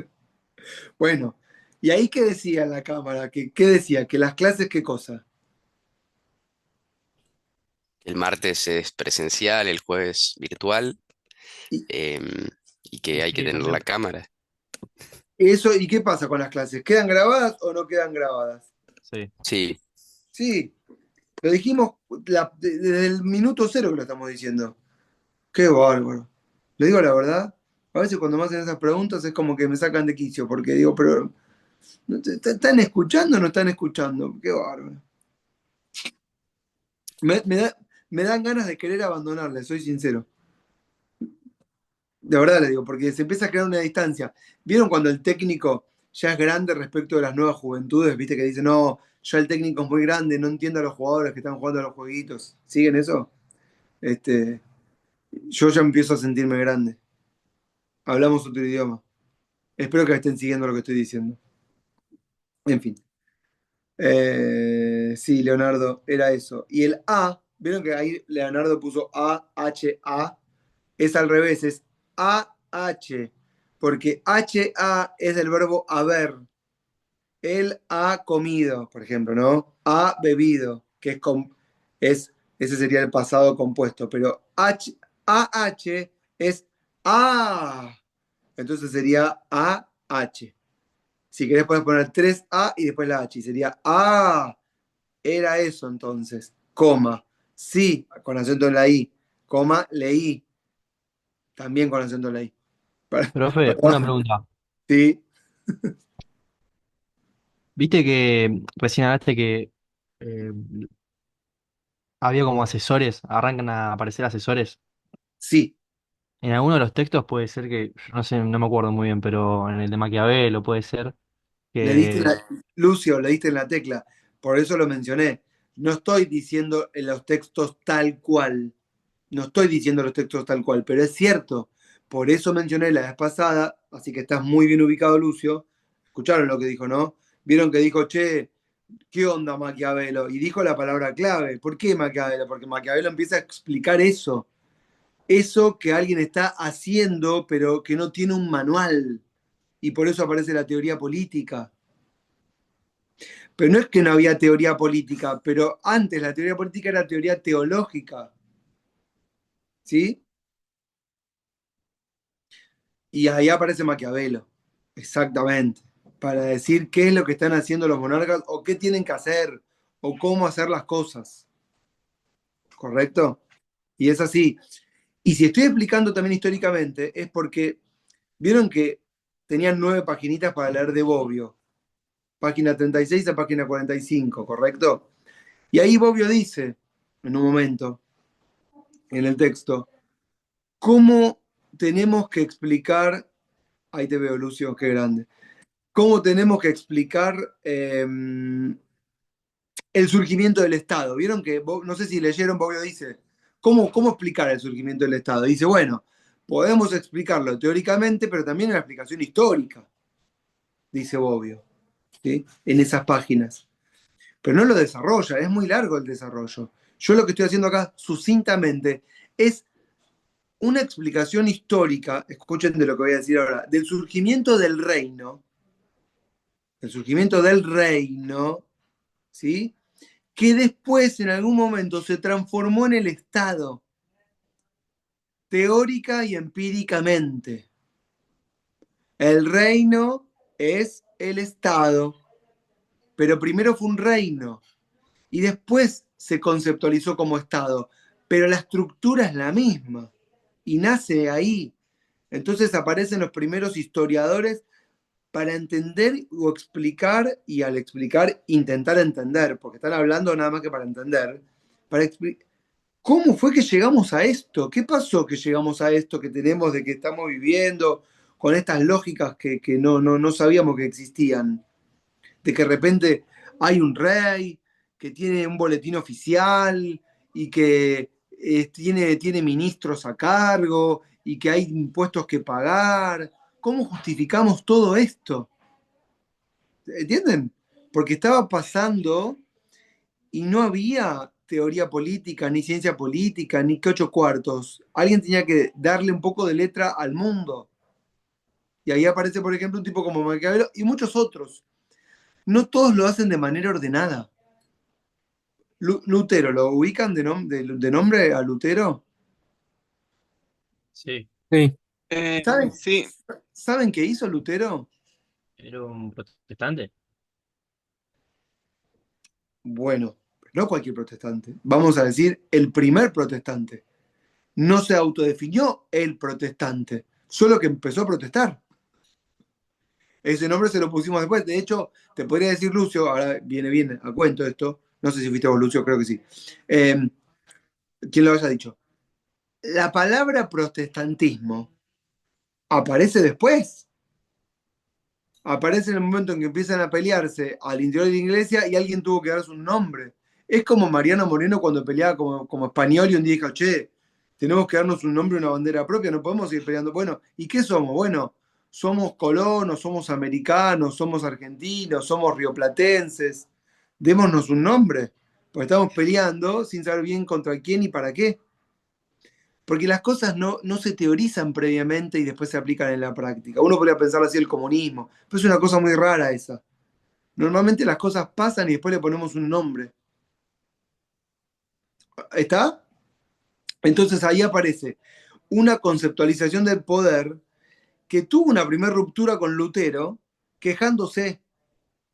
Bueno, ¿y ahí qué decía la cámara? ¿Qué decía? ¿Que las clases qué cosa? El martes es presencial, el jueves virtual, Y em, y que hay que Sí, tener la también. cámara. eso, ¿y qué pasa con las clases? ¿Quedan grabadas o no quedan grabadas? Sí. Sí, Sí, lo dijimos desde el minuto cero que lo estamos diciendo. Qué bárbaro. Le digo la verdad, a veces cuando me hacen esas preguntas es como que me sacan de quicio, porque digo, pero ¿están escuchando o no están escuchando? Qué bárbaro. Me, me da- Me dan ganas de querer abandonarle, soy sincero. De verdad le digo, porque se empieza a crear una distancia. ¿Vieron cuando el técnico ya es grande respecto de las nuevas juventudes? ¿Viste que dice, no, ya el técnico es muy grande, no entiendo a los jugadores que están jugando a los jueguitos? ¿Siguen eso? Este, yo ya empiezo a sentirme grande. Hablamos otro idioma. Espero que estén siguiendo lo que estoy diciendo. En fin. Sí, Leonardo, era eso. Y el A, ¿vieron que ahí Leonardo puso A-H-A? Es al revés, es A-H, porque H-A es del verbo haber. Él ha comido, por ejemplo, ¿no? Ha bebido, que ese sería el pasado compuesto, pero A-H es A. Entonces sería A-H. Si querés puedes poner 3A y después la H, y sería A. Era eso entonces, coma, sí, con acento en la I, coma, leí, también con acento en la I. Profe, una pregunta. Sí, ¿Viste que recién hablaste que eh, había como asesores, arrancan a aparecer asesores? sí. En alguno de los textos puede ser que, no sé, no me acuerdo muy bien, pero en el de Maquiavelo puede ser Le diste que... Lucio, le diste en la tecla, por eso lo mencioné. No estoy diciendo en los textos tal cual, no estoy diciendo los textos tal cual, pero es cierto. Por eso mencioné la vez pasada, así que estás muy bien ubicado, Lucio. Escucharon lo que dijo, ¿no? Vieron que dijo, che, ¿qué onda Maquiavelo? Y dijo la palabra clave. ¿Por qué Maquiavelo? Porque Maquiavelo empieza a explicar eso que alguien está haciendo, pero que no tiene un manual. Y por eso aparece la teoría política. Pero no es que no había teoría política, pero antes la teoría política era teoría teológica, ¿sí? Y ahí aparece Maquiavelo, exactamente, para decir qué es lo que están haciendo los monarcas o qué tienen que hacer o cómo hacer las cosas, ¿correcto? Y es así. Y si estoy explicando también históricamente, es porque vieron que tenían 9 paginitas para leer de Bobbio, página 36 a página 45, ¿correcto? Y ahí Bobbio dice, en un momento, en el texto, ¿cómo tenemos que explicar, ahí te veo, Lucio, qué grande, cómo tenemos que explicar el surgimiento del Estado? Vieron que, no sé si leyeron, Bobbio dice, ¿cómo explicar el surgimiento del Estado? Dice, bueno, podemos explicarlo teóricamente, pero también en la explicación histórica, dice Bobbio, ¿sí? En esas páginas. Pero no lo desarrolla, es muy largo el desarrollo. Yo lo que estoy haciendo acá sucintamente es una explicación histórica, escuchen de lo que voy a decir ahora, del surgimiento del reino, ¿sí? Que después en algún momento se transformó en el Estado, teórica y empíricamente. El reino es el Estado, pero primero fue un reino y después se conceptualizó como Estado, pero la estructura es la misma y nace ahí. Entonces aparecen los primeros historiadores para entender o explicar, y al explicar intentar entender, porque están hablando nada más que para entender, para explicar cómo fue que llegamos a esto, qué pasó que llegamos a esto que tenemos de que estamos viviendo con estas lógicas que no sabíamos que existían, de que de repente hay un rey que tiene un boletín oficial y que tiene ministros a cargo y que hay impuestos que pagar. ¿Cómo justificamos todo esto? ¿Entienden? Porque estaba pasando y no había teoría política, ni ciencia política, ni que ocho cuartos. Alguien tenía que darle un poco de letra al mundo. Y ahí aparece, por ejemplo, un tipo como Maquiavelo y muchos otros. No todos lo hacen de manera ordenada. Lutero, ¿lo ubican de nombre a Lutero? Sí, Sí. ¿Saben, Sí, ¿Saben qué hizo Lutero? era un protestante. Bueno, no cualquier protestante. Vamos a decir el primer protestante. No se autodefinió el protestante, solo que empezó a protestar. Ese nombre se lo pusimos después. De hecho, te podría decir Lucio, ahora viene bien a cuento esto. No sé si fuiste vos, Lucio, creo que sí. ¿Quién lo haya dicho? La palabra protestantismo aparece después. Aparece en el momento en que empiezan a pelearse al interior de la iglesia y alguien tuvo que darse un nombre. Es como Mariano Moreno cuando peleaba como español y un día dijo, che, tenemos que darnos un nombre y una bandera propia, no podemos seguir peleando. Bueno, ¿y qué somos? Bueno, somos colonos, somos americanos, somos argentinos, somos rioplatenses. Démonos un nombre, porque estamos peleando sin saber bien contra quién y para qué. Porque las cosas no se teorizan previamente y después se aplican en la práctica. Uno podría pensar así el comunismo, pero es una cosa muy rara esa. Normalmente las cosas pasan y después le ponemos un nombre. ¿Está? Entonces ahí aparece una conceptualización del poder que tuvo una primera ruptura con Lutero, quejándose.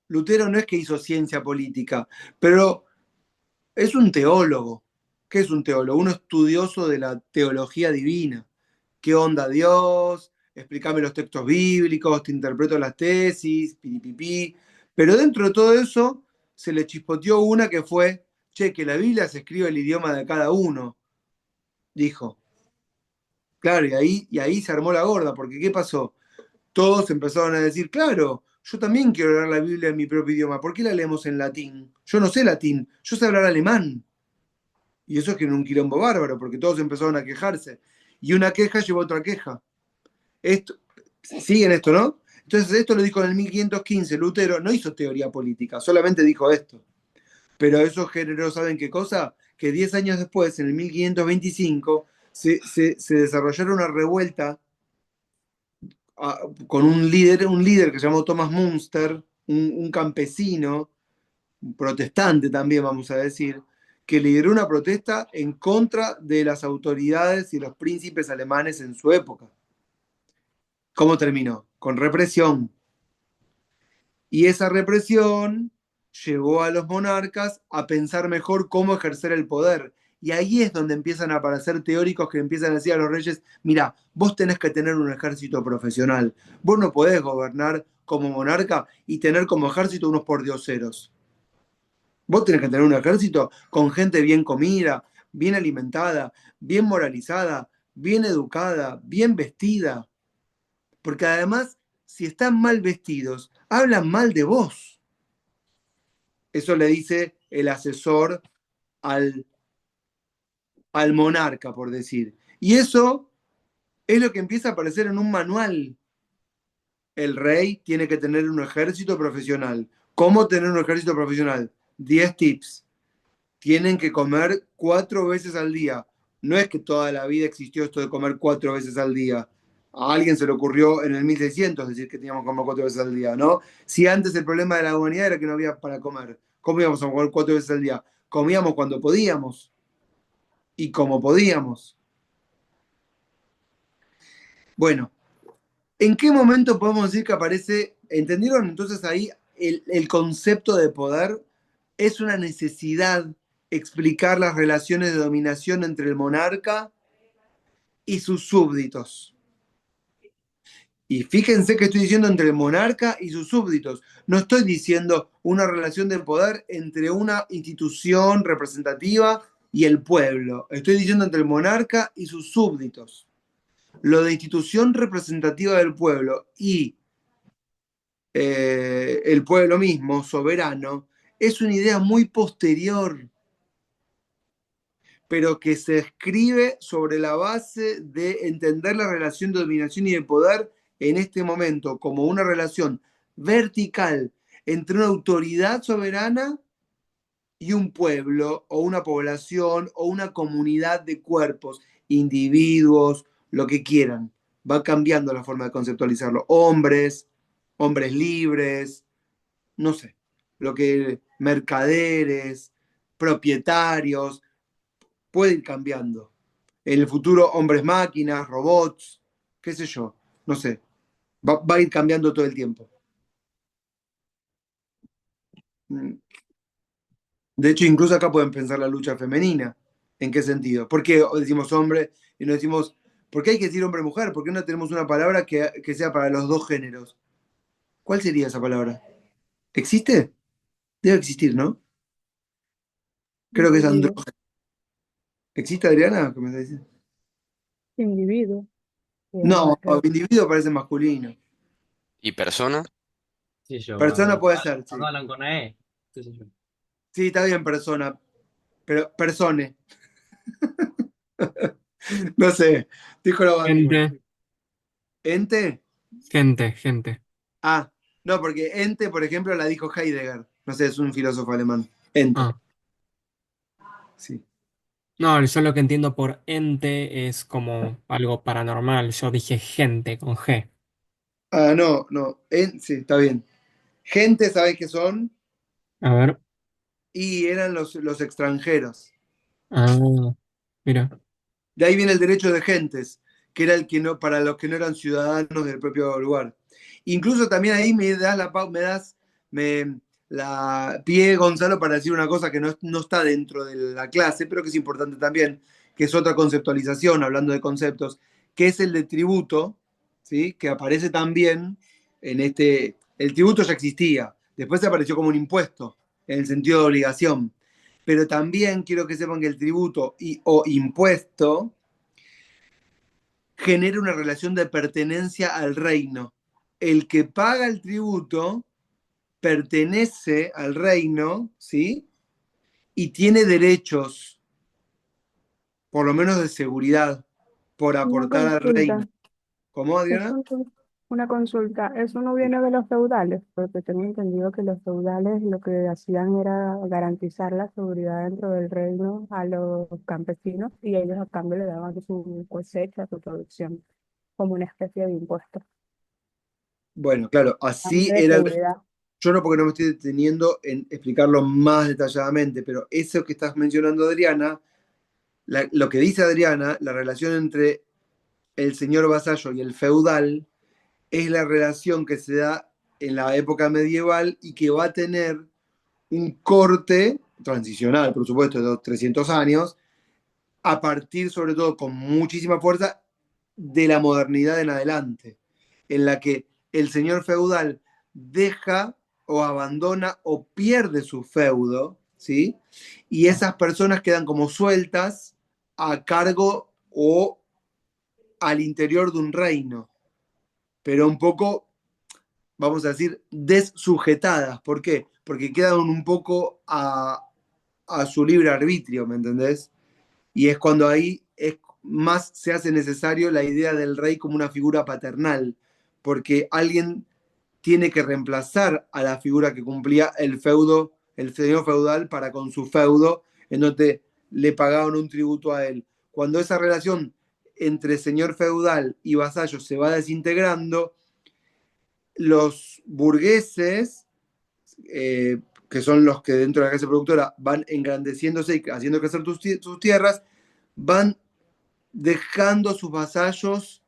Lutero no es que hizo ciencia política, pero es un teólogo. ¿Qué es un teólogo? Un estudioso de la teología divina. ¿Qué onda Dios? Explícame los textos bíblicos, te interpreto las tesis, piripipí. Pero dentro de todo eso se le chispoteó una que fue, che, que la Biblia se escribe el idioma de cada uno, dijo. Claro, y ahí se armó la gorda, porque ¿qué pasó? Todos empezaron a decir, claro, yo también quiero leer la Biblia en mi propio idioma, ¿por qué la leemos en latín? Yo no sé latín, yo sé hablar alemán. Y eso es que en un quilombo bárbaro, porque todos empezaron a quejarse. Y una queja llevó a otra queja. Esto, siguen esto, ¿no? Entonces esto lo dijo en el 1515, Lutero no hizo teoría política, solamente dijo esto. Pero eso generó, ¿saben qué cosa? Que 10 años después, en el 1525, se desarrollaron una revuelta con un líder que se llamó Thomas Munster, un campesino, un protestante también, vamos a decir, que lideró una protesta en contra de las autoridades y los príncipes alemanes en su época. ¿Cómo terminó? Con represión. Y esa represión llevó a los monarcas a pensar mejor cómo ejercer el poder. Y ahí es donde empiezan a aparecer teóricos que empiezan a decir a los reyes, mira, vos tenés que tener un ejército profesional. Vos no podés gobernar como monarca y tener como ejército unos pordioseros. Vos tenés que tener un ejército con gente bien comida, bien alimentada, bien moralizada, bien educada, bien vestida. Porque además, si están mal vestidos, hablan mal de vos. Eso le dice el asesor al, al monarca, por decir. Y eso es lo que empieza a aparecer en un manual. El rey tiene que tener un ejército profesional. ¿Cómo tener un ejército profesional? 10 tips. Tienen que comer 4 veces al día. No es que toda la vida existió esto de comer 4 veces al día. A alguien se le ocurrió en el 1600 decir que teníamos que comer 4 veces al día, ¿no? Si antes el problema de la humanidad era que no había para comer. ¿Cómo íbamos a comer 4 veces al día? Comíamos cuando podíamos y como podíamos. Bueno, ¿en qué momento podemos decir que aparece ¿entendieron? Entonces ahí el concepto de poder es una necesidad explicar las relaciones de dominación entre el monarca y sus súbditos. Y fíjense que estoy diciendo entre el monarca y sus súbditos. No estoy diciendo una relación de poder entre una institución representativa y el pueblo. Estoy diciendo entre el monarca y sus súbditos. Lo de institución representativa del pueblo y el pueblo mismo, soberano, es una idea muy posterior, pero que se escribe sobre la base de entender la relación de dominación y de poder en este momento como una relación vertical entre una autoridad soberana y un pueblo o una población o una comunidad de cuerpos, individuos, lo que quieran. Va cambiando la forma de conceptualizarlo. Hombres, hombres libres, no sé, lo que mercaderes, propietarios, puede ir cambiando. En el futuro, hombres máquinas, robots, qué sé yo, no sé. Va a ir cambiando todo el tiempo. De hecho, incluso acá pueden pensar la lucha femenina. ¿En qué sentido? ¿Por qué decimos hombre y no decimos, por qué hay que decir hombre-mujer? ¿Por qué no tenemos una palabra que sea para los dos géneros? ¿Cuál sería esa palabra? ¿Existe? Debe existir, ¿no? Creo que es Individuo, andrógeno. ¿Existe, Adriana? ¿Qué me está diciendo? individuo, que No, abarca individuo parece masculino. ¿Y persona? Sí, yo, Persona puede ser, sí. cuando hablan con E, qué sé yo. Sí, está bien, persona. Pero persone. No sé. Dijo la Batman. Gente, ¿Ente? gente. Ah, no, porque ente, por ejemplo, la dijo Heidegger. No sé, es un filósofo alemán. Ente. Ah, Sí. no, yo lo que entiendo por ente es como algo paranormal. Yo dije gente con G. Ah, no, no. Sí, está bien. Gente, ¿sabes qué son? A ver. Y eran los extranjeros. Ah, mira. De ahí viene el derecho de gentes, que era el que no, para los que no eran ciudadanos del propio lugar. Incluso también ahí me la pie, Gonzalo, para decir una cosa que no está dentro de la clase, pero que es importante también, que es otra conceptualización, hablando de conceptos, que es el de tributo, ¿sí? Que aparece también en este. El tributo ya existía, después se apareció como un impuesto, en el sentido de obligación. Pero también quiero que sepan que el tributo o impuesto genera una relación de pertenencia al reino. El que paga el tributo pertenece al reino, ¿sí? Y tiene derechos, por lo menos de seguridad, por una aportar al reino. consulta. ¿Cómo, Adriana? Eso, una consulta. Eso no viene de los feudales, porque tengo entendido que los feudales lo que hacían era garantizar la seguridad dentro del reino a los campesinos y ellos a cambio le daban su cosecha, su producción, como una especie de impuesto. Bueno, claro, Cambio así de era el. seguridad. Yo no, porque no me estoy deteniendo en explicarlo más detalladamente, pero eso que estás mencionando, Adriana, lo que dice Adriana, la relación entre el señor vasallo y el feudal, es la relación que se da en la época medieval y que va a tener un corte transicional, por supuesto, de 300 años, a partir, sobre todo, con muchísima fuerza, de la modernidad en adelante, en la que el señor feudal deja o abandona o pierde su feudo, ¿sí? Y esas personas quedan como sueltas a cargo o al interior de un reino, pero un poco, vamos a decir, desujetadas. ¿Por qué? Porque quedan un poco a su libre arbitrio, ¿me entendés? Y es cuando ahí más se hace necesario la idea del rey como una figura paternal, porque alguien tiene que reemplazar a la figura que cumplía el feudo, el señor feudal para con su feudo, en donde le pagaban un tributo a él. Cuando esa relación entre señor feudal y vasallo se va desintegrando, los burgueses, que son los que dentro de la clase productora van engrandeciéndose y haciendo crecer sus tierras, van dejando sus vasallos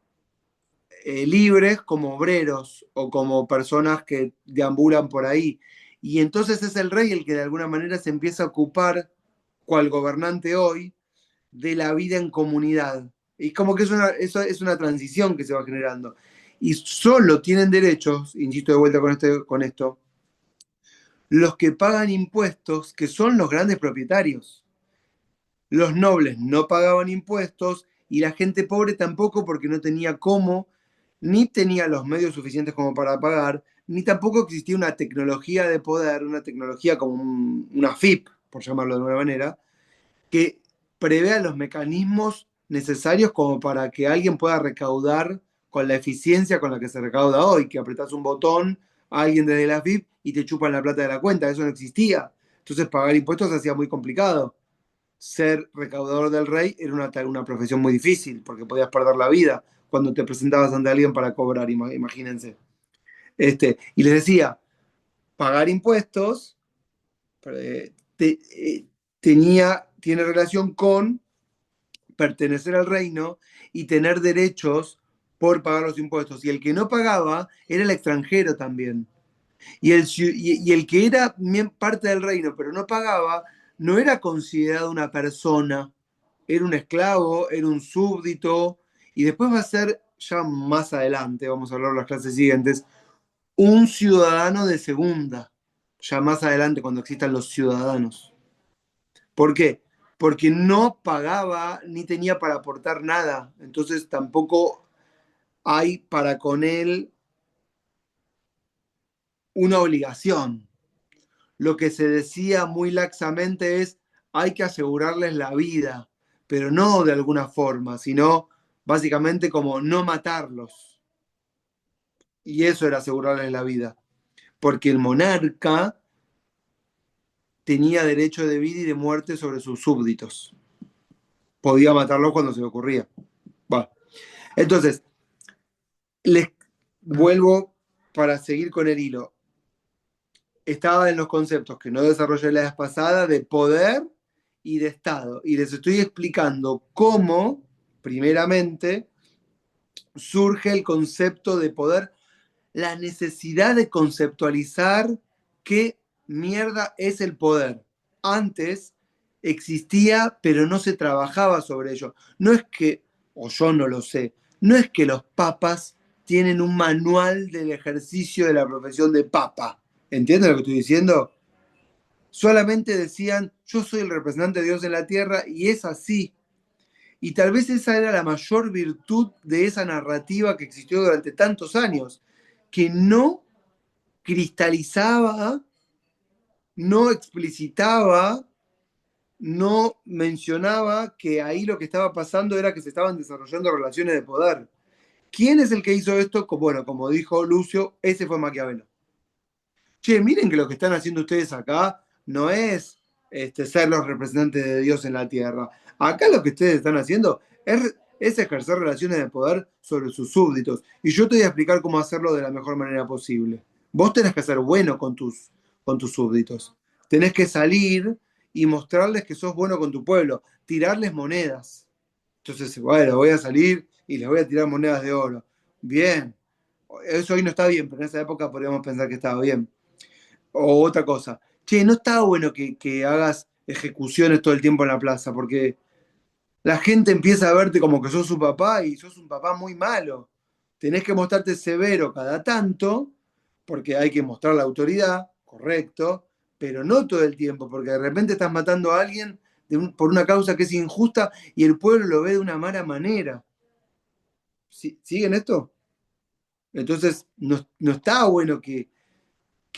libres como obreros o como personas que deambulan por ahí. Y entonces es el rey el que de alguna manera se empieza a ocupar, cual gobernante hoy, de la vida en comunidad. Y como que eso es una transición que se va generando. Y solo tienen derechos, insisto de vuelta con esto, los que pagan impuestos, que son los grandes propietarios. Los nobles no pagaban impuestos y la gente pobre tampoco, porque no tenía cómo, ni tenía los medios suficientes como para pagar, ni tampoco existía una tecnología de poder, una tecnología como una FIP, por llamarlo de alguna manera, que prevea los mecanismos necesarios como para que alguien pueda recaudar con la eficiencia con la que se recauda hoy, que apretás un botón a alguien desde la FIP y te chupan la plata de la cuenta. Eso no existía. Entonces pagar impuestos se hacía muy complicado. Ser recaudador del rey era una profesión muy difícil, porque podías perder la vida cuando te presentabas ante alguien para cobrar, imagínense. Y les decía, pagar impuestos te, tiene relación con pertenecer al reino y tener derechos por pagar los impuestos. Y el que no pagaba era el extranjero también. Y el que era parte del reino pero no pagaba, no era considerado una persona, era un esclavo, era un súbdito, y después va a ser, ya más adelante, vamos a hablar en las clases siguientes, un ciudadano de segunda, ya más adelante cuando existan los ciudadanos. ¿Por qué? Porque no pagaba ni tenía para aportar nada, entonces tampoco hay para con él una obligación. Lo que se decía muy laxamente es hay que asegurarles la vida, pero no de alguna forma, sino básicamente como no matarlos. Y eso era asegurarles la vida, porque el monarca tenía derecho de vida y de muerte sobre sus súbditos. Podía matarlos cuando se le ocurría. Bueno, entonces, les vuelvo para seguir con el hilo. Estaba en los conceptos que no desarrollé la vez pasada de poder y de Estado. Y les estoy explicando cómo, primeramente, surge el concepto de poder, la necesidad de conceptualizar qué mierda es el poder. Antes existía, pero no se trabajaba sobre ello. No es que, o yo no lo sé, no es que los papas tienen un manual del ejercicio de la profesión de papa. ¿Entienden lo que estoy diciendo? Solamente decían, yo soy el representante de Dios en la tierra, y es así. Y tal vez esa era la mayor virtud de esa narrativa que existió durante tantos años, que no cristalizaba, no explicitaba, no mencionaba que ahí lo que estaba pasando era que se estaban desarrollando relaciones de poder. ¿Quién es el que hizo esto? Bueno, como dijo Lucio, ese fue Maquiavelo. Che, miren que lo que están haciendo ustedes acá no es ser los representantes de Dios en la tierra. Acá lo que ustedes están haciendo es ejercer relaciones de poder sobre sus súbditos. Y yo te voy a explicar cómo hacerlo de la mejor manera posible. Vos tenés que ser bueno con tus súbditos. Tenés que salir y mostrarles que sos bueno con tu pueblo, tirarles monedas. Entonces, bueno, voy a salir y les voy a tirar monedas de oro. Bien, eso hoy no está bien, pero en esa época podríamos pensar que estaba bien. O otra cosa, che, no está bueno que hagas ejecuciones todo el tiempo en la plaza, porque la gente empieza a verte como que sos su papá y sos un papá muy malo. Tenés que mostrarte severo cada tanto, porque hay que mostrar la autoridad, correcto, pero no todo el tiempo, porque de repente estás matando a alguien por una causa que es injusta y el pueblo lo ve de una mala manera. ¿Siguen esto? Entonces, no está bueno que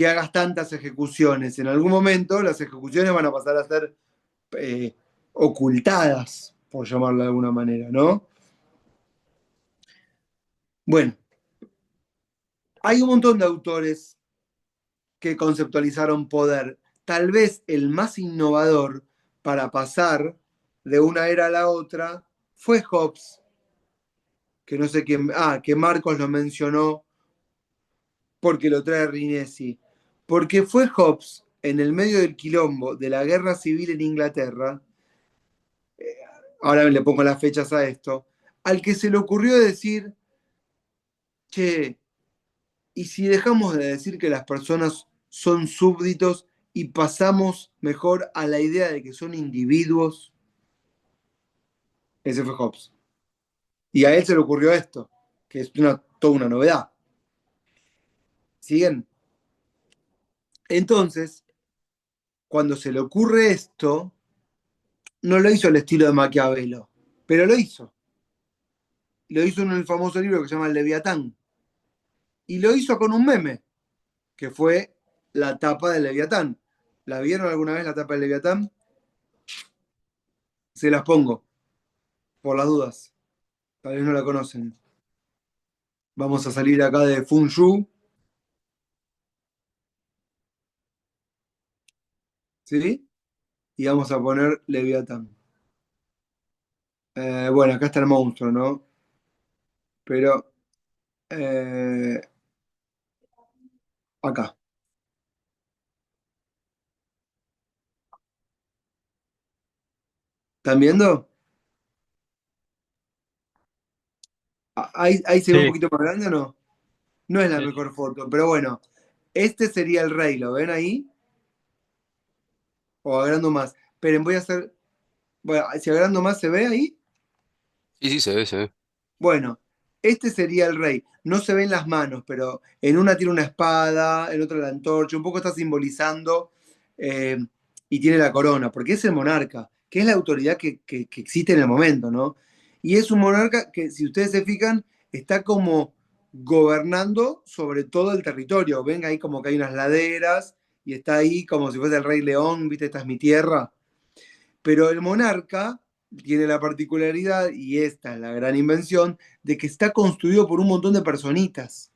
hagas tantas ejecuciones. En algún momento las ejecuciones van a pasar a ser ocultadas, por llamarlo de alguna manera, ¿no? Bueno, hay un montón de autores que conceptualizaron poder. Tal vez el más innovador para pasar de una era a la otra fue Hobbes, que no sé quién, que Marcos lo mencionó porque lo trae Rinesi. Porque fue Hobbes, en el medio del quilombo de la guerra civil en Inglaterra, ahora le pongo las fechas a esto, al que se le ocurrió decir, che, ¿y si dejamos de decir que las personas son súbditos y pasamos mejor a la idea de que son individuos? Ese fue Hobbes. Y a él se le ocurrió esto, que es toda una novedad. ¿Siguen? Entonces, cuando se le ocurre esto, no lo hizo al estilo de Maquiavelo, pero lo hizo. Lo hizo en el famoso libro que se llama El Leviatán. Y lo hizo con un meme, que fue la tapa del Leviatán. ¿La vieron alguna vez la tapa del Leviatán? Se las pongo, por las dudas. Tal vez no la conocen. Vamos a salir acá de Funshu. ¿Sí? Y vamos a poner Leviatán. Bueno, acá está el monstruo, ¿no? Pero acá. ¿Están viendo? Ahí se ve un Sí, poquito más grande o no. No es la sí. mejor foto, pero bueno. Este sería el rey, ¿lo ven ahí? O agrando más. Esperen, voy a hacer. Bueno, si agrando más se ve ahí. Sí, sí, se ve, se ve. Bueno, este sería el rey. No se ven las manos, pero en una tiene una espada, en otra la antorcha, un poco está simbolizando eh, y tiene la corona, porque es el monarca, que es la autoridad que existe en el momento, ¿no? Y es un monarca que, si ustedes se fijan, está como gobernando sobre todo el territorio. Ven ahí como que hay unas laderas y está ahí como si fuese el rey león, ¿viste? Esta es mi tierra. Pero el monarca tiene la particularidad, y esta es la gran invención, de que está construido por un montón de personitas,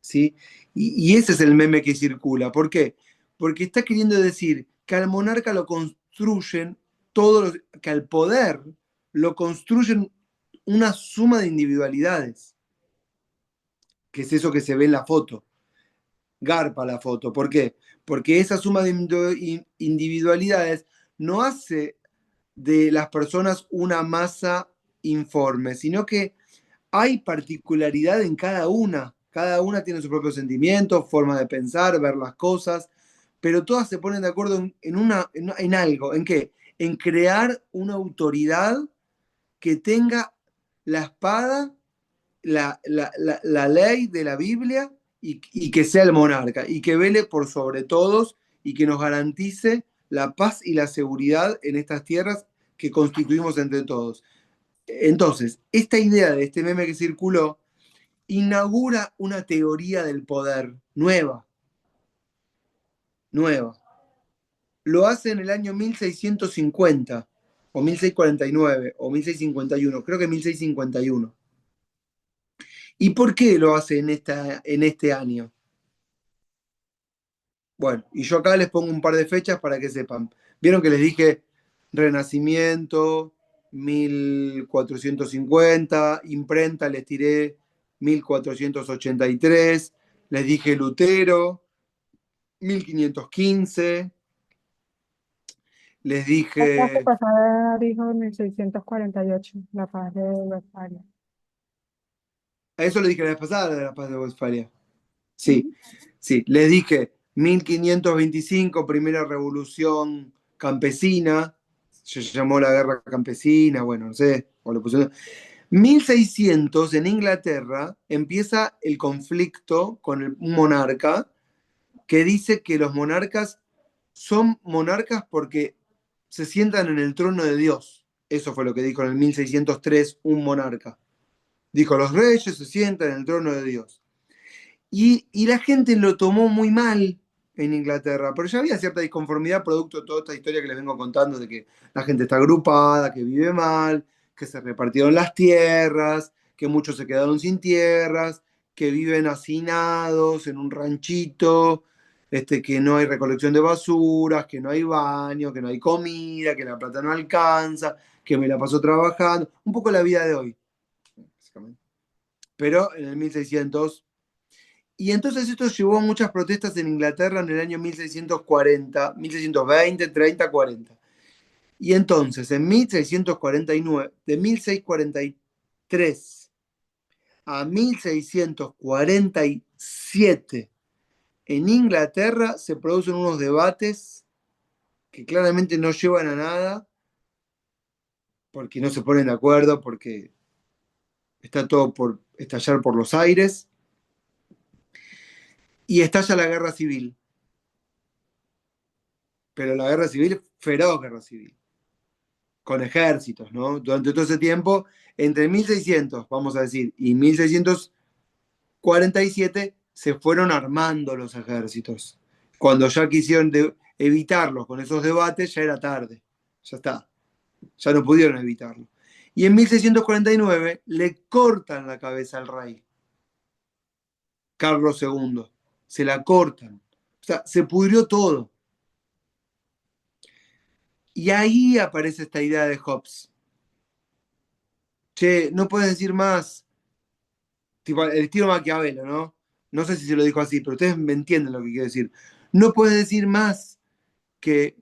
¿sí? Y ese es el meme que circula. ¿Por qué? Porque está queriendo decir que al monarca lo construyen todos los, que al poder lo construyen una suma de individualidades, que es eso que se ve en la foto. Garpa la foto. ¿Por qué? Porque esa suma de individualidades no hace de las personas una masa informe, sino que hay particularidad en cada una. Cada una tiene sus propios sentimientos, forma de pensar, ver las cosas, pero todas se ponen de acuerdo en algo. ¿En qué? En crear una autoridad que tenga la espada, la ley de la Biblia y que sea el monarca y que vele por sobre todos y que nos garantice la paz y la seguridad en estas tierras que constituimos entre todos. Entonces, esta idea de este meme que circuló inaugura una teoría del poder nueva, nueva. Lo hace en el año 1650, o 1649, o 1651, creo que 1651. ¿Y por qué lo hace en este año? Bueno, y yo acá les pongo un par de fechas para que sepan. Vieron que les dije Renacimiento, 1450, imprenta les tiré 1483, les dije Lutero, 1515, les La clase dije, pasada dijo 1648, la paz de Westfalia. a eso le dije la vez pasada de la paz de Westfalia. Sí, Ujú. sí, les dije 1525, primera revolución campesina, se llamó la guerra campesina, bueno, no sé, o lo pusieron. 1600 en Inglaterra empieza el conflicto con un monarca que dice que los monarcas son monarcas porque se sientan en el trono de Dios. Eso fue lo que dijo en el 1603 un monarca. Dijo, los reyes se sientan en el trono de Dios. Y la gente lo tomó muy mal en Inglaterra, pero ya había cierta disconformidad producto de toda esta historia que les vengo contando, de que la gente está agrupada, que vive mal, que se repartieron las tierras, que muchos se quedaron sin tierras, que viven hacinados en un ranchito, que no hay recolección de basuras, que no hay baño, que no hay comida, que la plata no alcanza, que me la paso trabajando, un poco la vida de hoy, básicamente. Pero en el 1600. Y entonces esto llevó a muchas protestas en Inglaterra en el año 1640, 1620, 30, 40. Y entonces, en 1649, de 1643 a 1647 en Inglaterra se producen unos debates que claramente no llevan a nada, porque no se ponen de acuerdo, porque está todo por estallar por los aires, y estalla la guerra civil. Pero la guerra civil, feroz guerra civil, con ejércitos, ¿no? Durante todo ese tiempo, entre 1600, vamos a decir, y 1647, se fueron armando los ejércitos. Cuando ya quisieron evitarlos con esos debates, ya era tarde. Ya está. Ya no pudieron evitarlo. Y en 1649 le cortan la cabeza al rey, Carlos II. Se la cortan. O sea, se pudrió todo. Y ahí aparece esta idea de Hobbes. Che, no puedes decir más. Tipo, el estilo Maquiavelo, ¿no? No sé si se lo dijo así, pero ustedes me entienden lo que quiero decir. No puedes decir más que,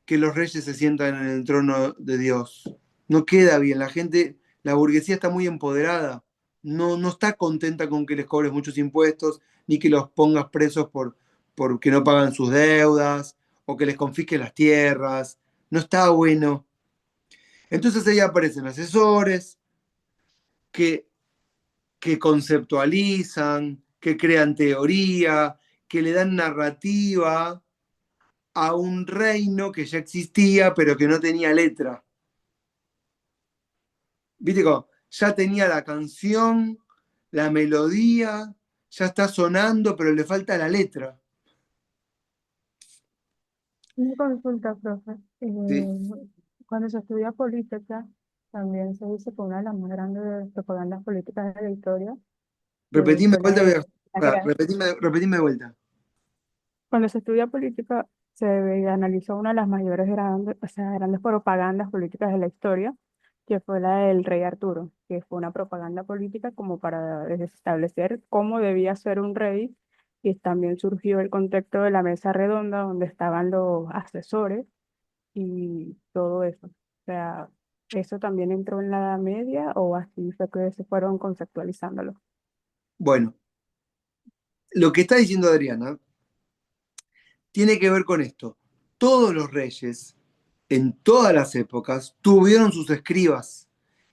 que los reyes se sientan en el trono de Dios. No queda bien. La gente, la burguesía está muy empoderada. No está contenta con que les cobres muchos impuestos, ni que los pongas presos porque no pagan sus deudas, o que les confisques las tierras. No está bueno. Entonces ahí aparecen asesores que, que conceptualizan, que crean teoría, que le dan narrativa a un reino que ya existía, pero que no tenía letra. ¿Viste cómo? Ya tenía la canción, la melodía, ya está sonando, pero le falta la letra. Una consulta, profe. ¿Sí? Cuando se estudia política, también se dice que una de las más grandes propagandas políticas de la historia Repetime de fue la vuelta, de la crea- repetime de vuelta. Cuando se estudia política, se analizó una de las mayores grandes, o sea, grandes propagandas políticas de la historia, que fue la del rey Arturo, que fue una propaganda política como para establecer cómo debía ser un rey, y también surgió el contexto de la mesa redonda donde estaban los asesores y todo eso. O sea, ¿eso también entró en la Edad Media o así fue que se fueron conceptualizándolo? Bueno, lo que está diciendo Adriana tiene que ver con esto. Todos los reyes, en todas las épocas, tuvieron sus escribas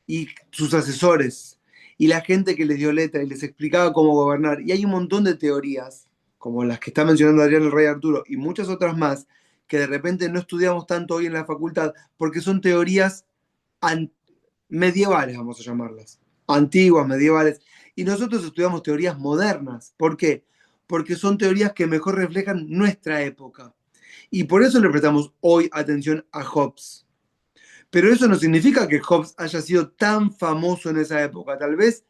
y sus asesores y la gente que les dio letra y les explicaba cómo gobernar. Y hay un montón de teorías, como las que está mencionando Adrián el Rey Arturo, y muchas otras más, que de repente no estudiamos tanto hoy en la facultad, porque son teorías medievales, vamos a llamarlas, antiguas, medievales, y nosotros estudiamos teorías modernas. ¿Por qué? Porque son teorías que mejor reflejan nuestra época. Y por eso le prestamos hoy atención a Hobbes. Pero eso no significa que Hobbes haya sido tan famoso en esa época. Tal vez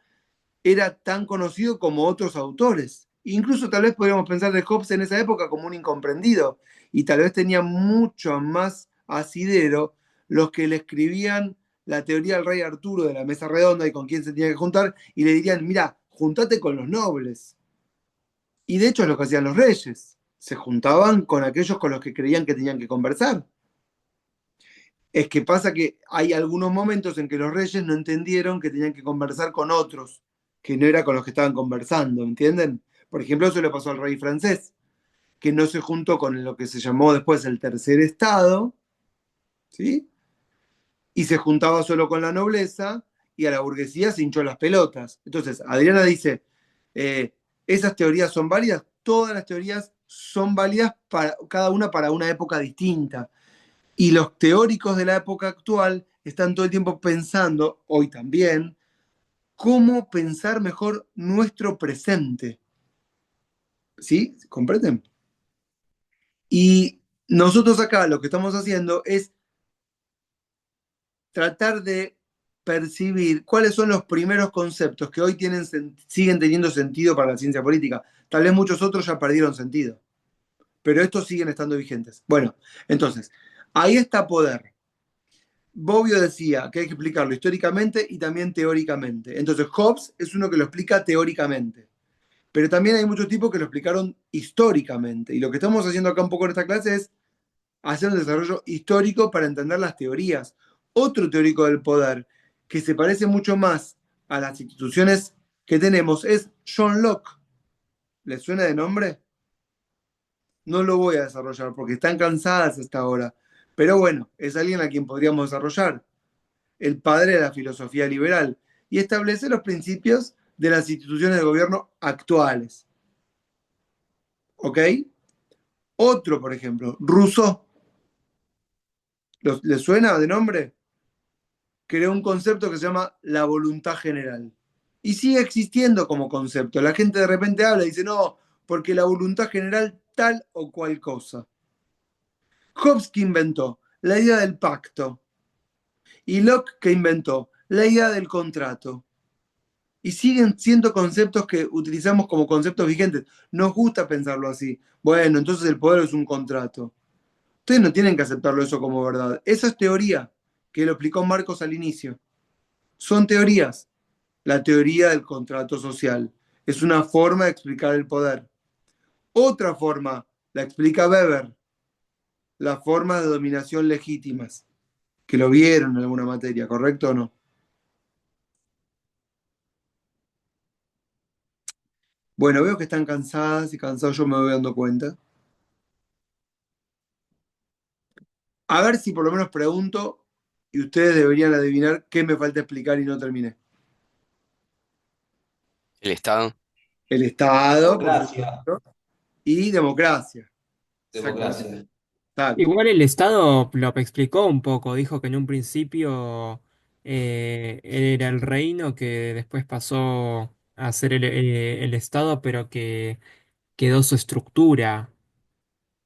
era tan conocido como otros autores. Incluso tal vez podríamos pensar de Hobbes en esa época como un incomprendido. Y tal vez tenía mucho más asidero los que le escribían la teoría del rey Arturo de la mesa redonda y con quién se tenía que juntar, y le dirían, mira, juntate con los nobles. Y de hecho es lo que hacían los reyes. Se juntaban con aquellos con los que creían que tenían que conversar. Es que pasa que hay algunos momentos en que los reyes no entendieron que tenían que conversar con otros, que no era con los que estaban conversando, ¿entienden? Por ejemplo, eso le pasó al rey francés, que no se juntó con lo que se llamó después el tercer estado, ¿sí? Y se juntaba solo con la nobleza y a la burguesía se hinchó las pelotas. Entonces, Adriana dice, ¿esas teorías son válidas? Todas las teorías son válidas para cada una para una época distinta. Y los teóricos de la época actual están todo el tiempo pensando, hoy también, cómo pensar mejor nuestro presente. ¿Sí? ¿Comprenden? Y nosotros acá lo que estamos haciendo es tratar de percibir cuáles son los primeros conceptos que hoy siguen teniendo sentido para la ciencia política. Tal vez muchos otros ya perdieron sentido, pero estos siguen estando vigentes. Bueno, entonces, ahí está poder. Bobbio decía que hay que explicarlo históricamente y también teóricamente. Entonces, Hobbes es uno que lo explica teóricamente. Pero también hay muchos tipos que lo explicaron históricamente. Y lo que estamos haciendo acá un poco en esta clase es hacer un desarrollo histórico para entender las teorías. Otro teórico del poder que se parece mucho más a las instituciones que tenemos es John Locke. ¿Les suena de nombre? No lo voy a desarrollar porque están cansadas hasta ahora. Pero bueno, es alguien a quien podríamos desarrollar. El padre de la filosofía liberal. Y establece los principios de las instituciones de gobierno actuales. ¿Ok? Otro, por ejemplo, Rousseau. ¿Les suena de nombre? Creó un concepto que se llama la voluntad general. Y sigue existiendo como concepto. La gente de repente habla y dice, no, porque la voluntad general tal o cual cosa. Hobbes que inventó la idea del pacto. Y Locke que inventó la idea del contrato. Y siguen siendo conceptos que utilizamos como conceptos vigentes. Nos gusta pensarlo así. Bueno, entonces el poder es un contrato. Ustedes no tienen que aceptarlo eso como verdad. Esa es teoría, que lo explicó Marcos al inicio. Son teorías. La teoría del contrato social es una forma de explicar el poder. Otra forma la explica Weber, la forma de dominación legítimas, que lo vieron en alguna materia, ¿correcto o no? Bueno, veo que están cansadas y cansados, yo me voy dando cuenta. A ver si por lo menos pregunto y ustedes deberían adivinar qué me falta explicar y no terminé. El Estado. El Estado, por Democracia, supuesto, y democracia. Exactamente. democracia. Exacto. Igual el Estado lo explicó un poco, dijo que en un principio él era el reino, que después pasó a ser el Estado, pero que quedó su estructura.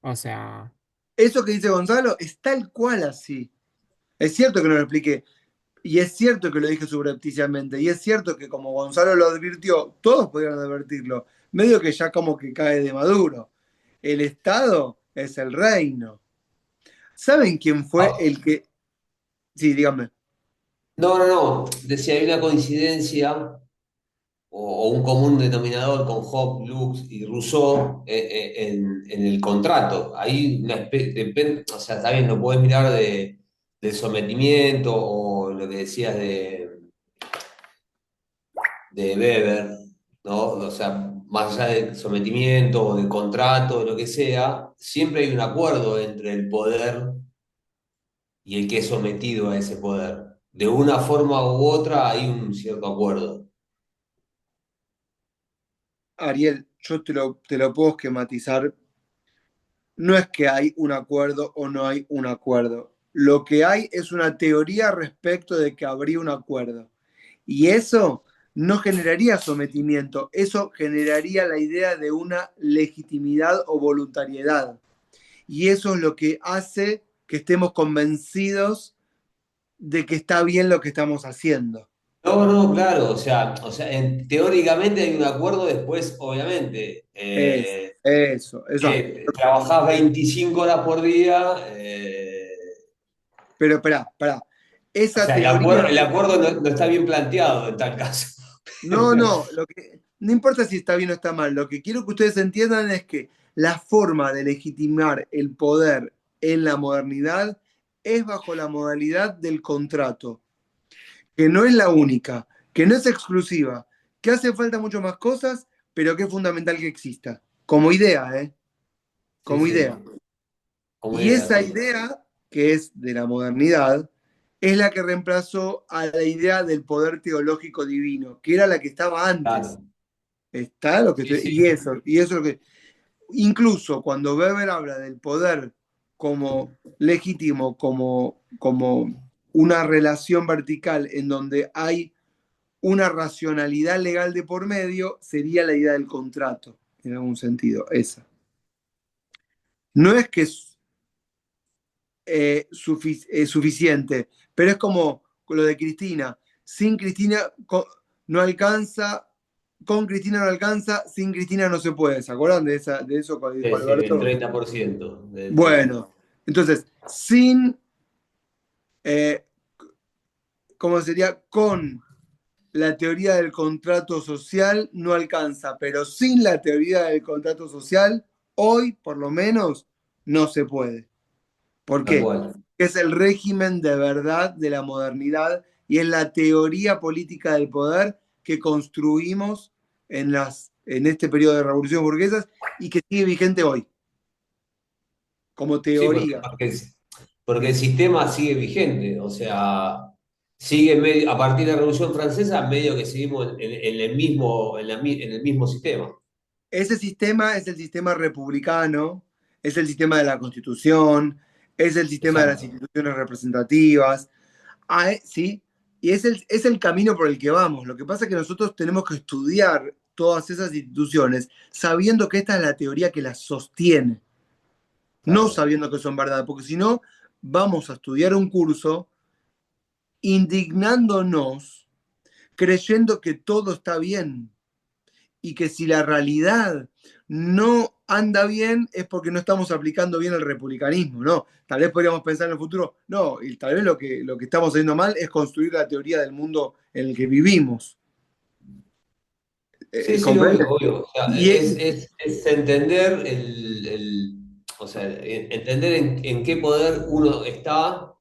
O sea, Eso que dice Gonzalo es tal cual así. Es cierto que no lo expliqué, y es cierto que lo dije subrepticiamente, y es cierto que como Gonzalo lo advirtió, todos podrían advertirlo, medio que ya como que cae de maduro. El Estado es el reino. ¿Saben quién fue Ah, el que... Sí, díganme. no, no, no. Decía, hay una coincidencia o un común denominador con Hobbes, Lux y Rousseau en el contrato. Hay una especie, o sea, está bien, no puedes mirar del sometimiento o lo que decías de Weber, ¿no? O sea, más allá del sometimiento o del contrato, o lo que sea, siempre hay un acuerdo entre el poder y el que es sometido a ese poder. De una forma u otra hay un cierto acuerdo. Ariel, yo te lo puedo esquematizar. No es que hay un acuerdo o no hay un acuerdo. Lo que hay es una teoría respecto de que habría un acuerdo. Y eso no generaría sometimiento, eso generaría la idea de una legitimidad o voluntariedad. Y eso es lo que hace que estemos convencidos de que está bien lo que estamos haciendo. No, no, claro, o sea, teóricamente hay un acuerdo después, obviamente. Eso. Trabajás 25 horas por día, Pero espera. o Esa sea, teoría, el acuerdo no está bien planteado en tal caso. no, no importa si está bien o está mal, lo que quiero que ustedes entiendan es que la forma de legitimar el poder en la modernidad es bajo la modalidad del contrato, que no es la única, que no es exclusiva, que hace falta mucho más cosas, pero que es fundamental que exista, como idea, ¿eh? Sí, Como idea. sí, como Y idea, esa sí. idea, que es de la modernidad, es la que reemplazó a la idea del poder teológico divino, que era la que estaba antes. Claro. Está lo que Sí, estoy, sí, y eso es lo que. Incluso cuando Weber habla del poder como legítimo, como una relación vertical en donde hay una racionalidad legal de por medio, sería la idea del contrato, en algún sentido, esa. No es que suficiente, pero es como lo de Cristina. Sin Cristina no alcanza, con Cristina no alcanza, sin Cristina no se puede. ¿Se acuerdan de eso que dijo sí, sí, el Alberto? 30%. Bueno, entonces, sin, eh, ¿cómo sería? Con la teoría del contrato social no alcanza, pero sin la teoría del contrato social, hoy por lo menos no se puede. ¿Por Tal qué? cual. Es el régimen de verdad de la modernidad y es la teoría política del poder que construimos en este periodo de revoluciones burguesas y que sigue vigente hoy, como Sí, teoría. porque el sistema sigue vigente, o sea, a partir de la Revolución Francesa, medio que seguimos en el mismo, en el mismo sistema. Ese sistema es el sistema republicano, es el sistema de la Constitución, es el sistema de las Exacto. instituciones representativas, ¿sí? Y es el camino por el que vamos. Lo que pasa es que nosotros tenemos que estudiar todas esas instituciones sabiendo que esta es la teoría que las sostiene, no Claro. sabiendo que son verdad, porque si no, vamos a estudiar un curso indignándonos, creyendo que todo está bien y que si la realidad no anda bien es porque no estamos aplicando bien el republicanismo, ¿no? Tal vez podríamos pensar en el futuro, no, y tal vez lo que estamos haciendo mal es construir la teoría del mundo en el que vivimos. Sí, sí, ¿Comprende? obvio, obvio. O sea, Y, es entender o sea, entender en qué poder uno está.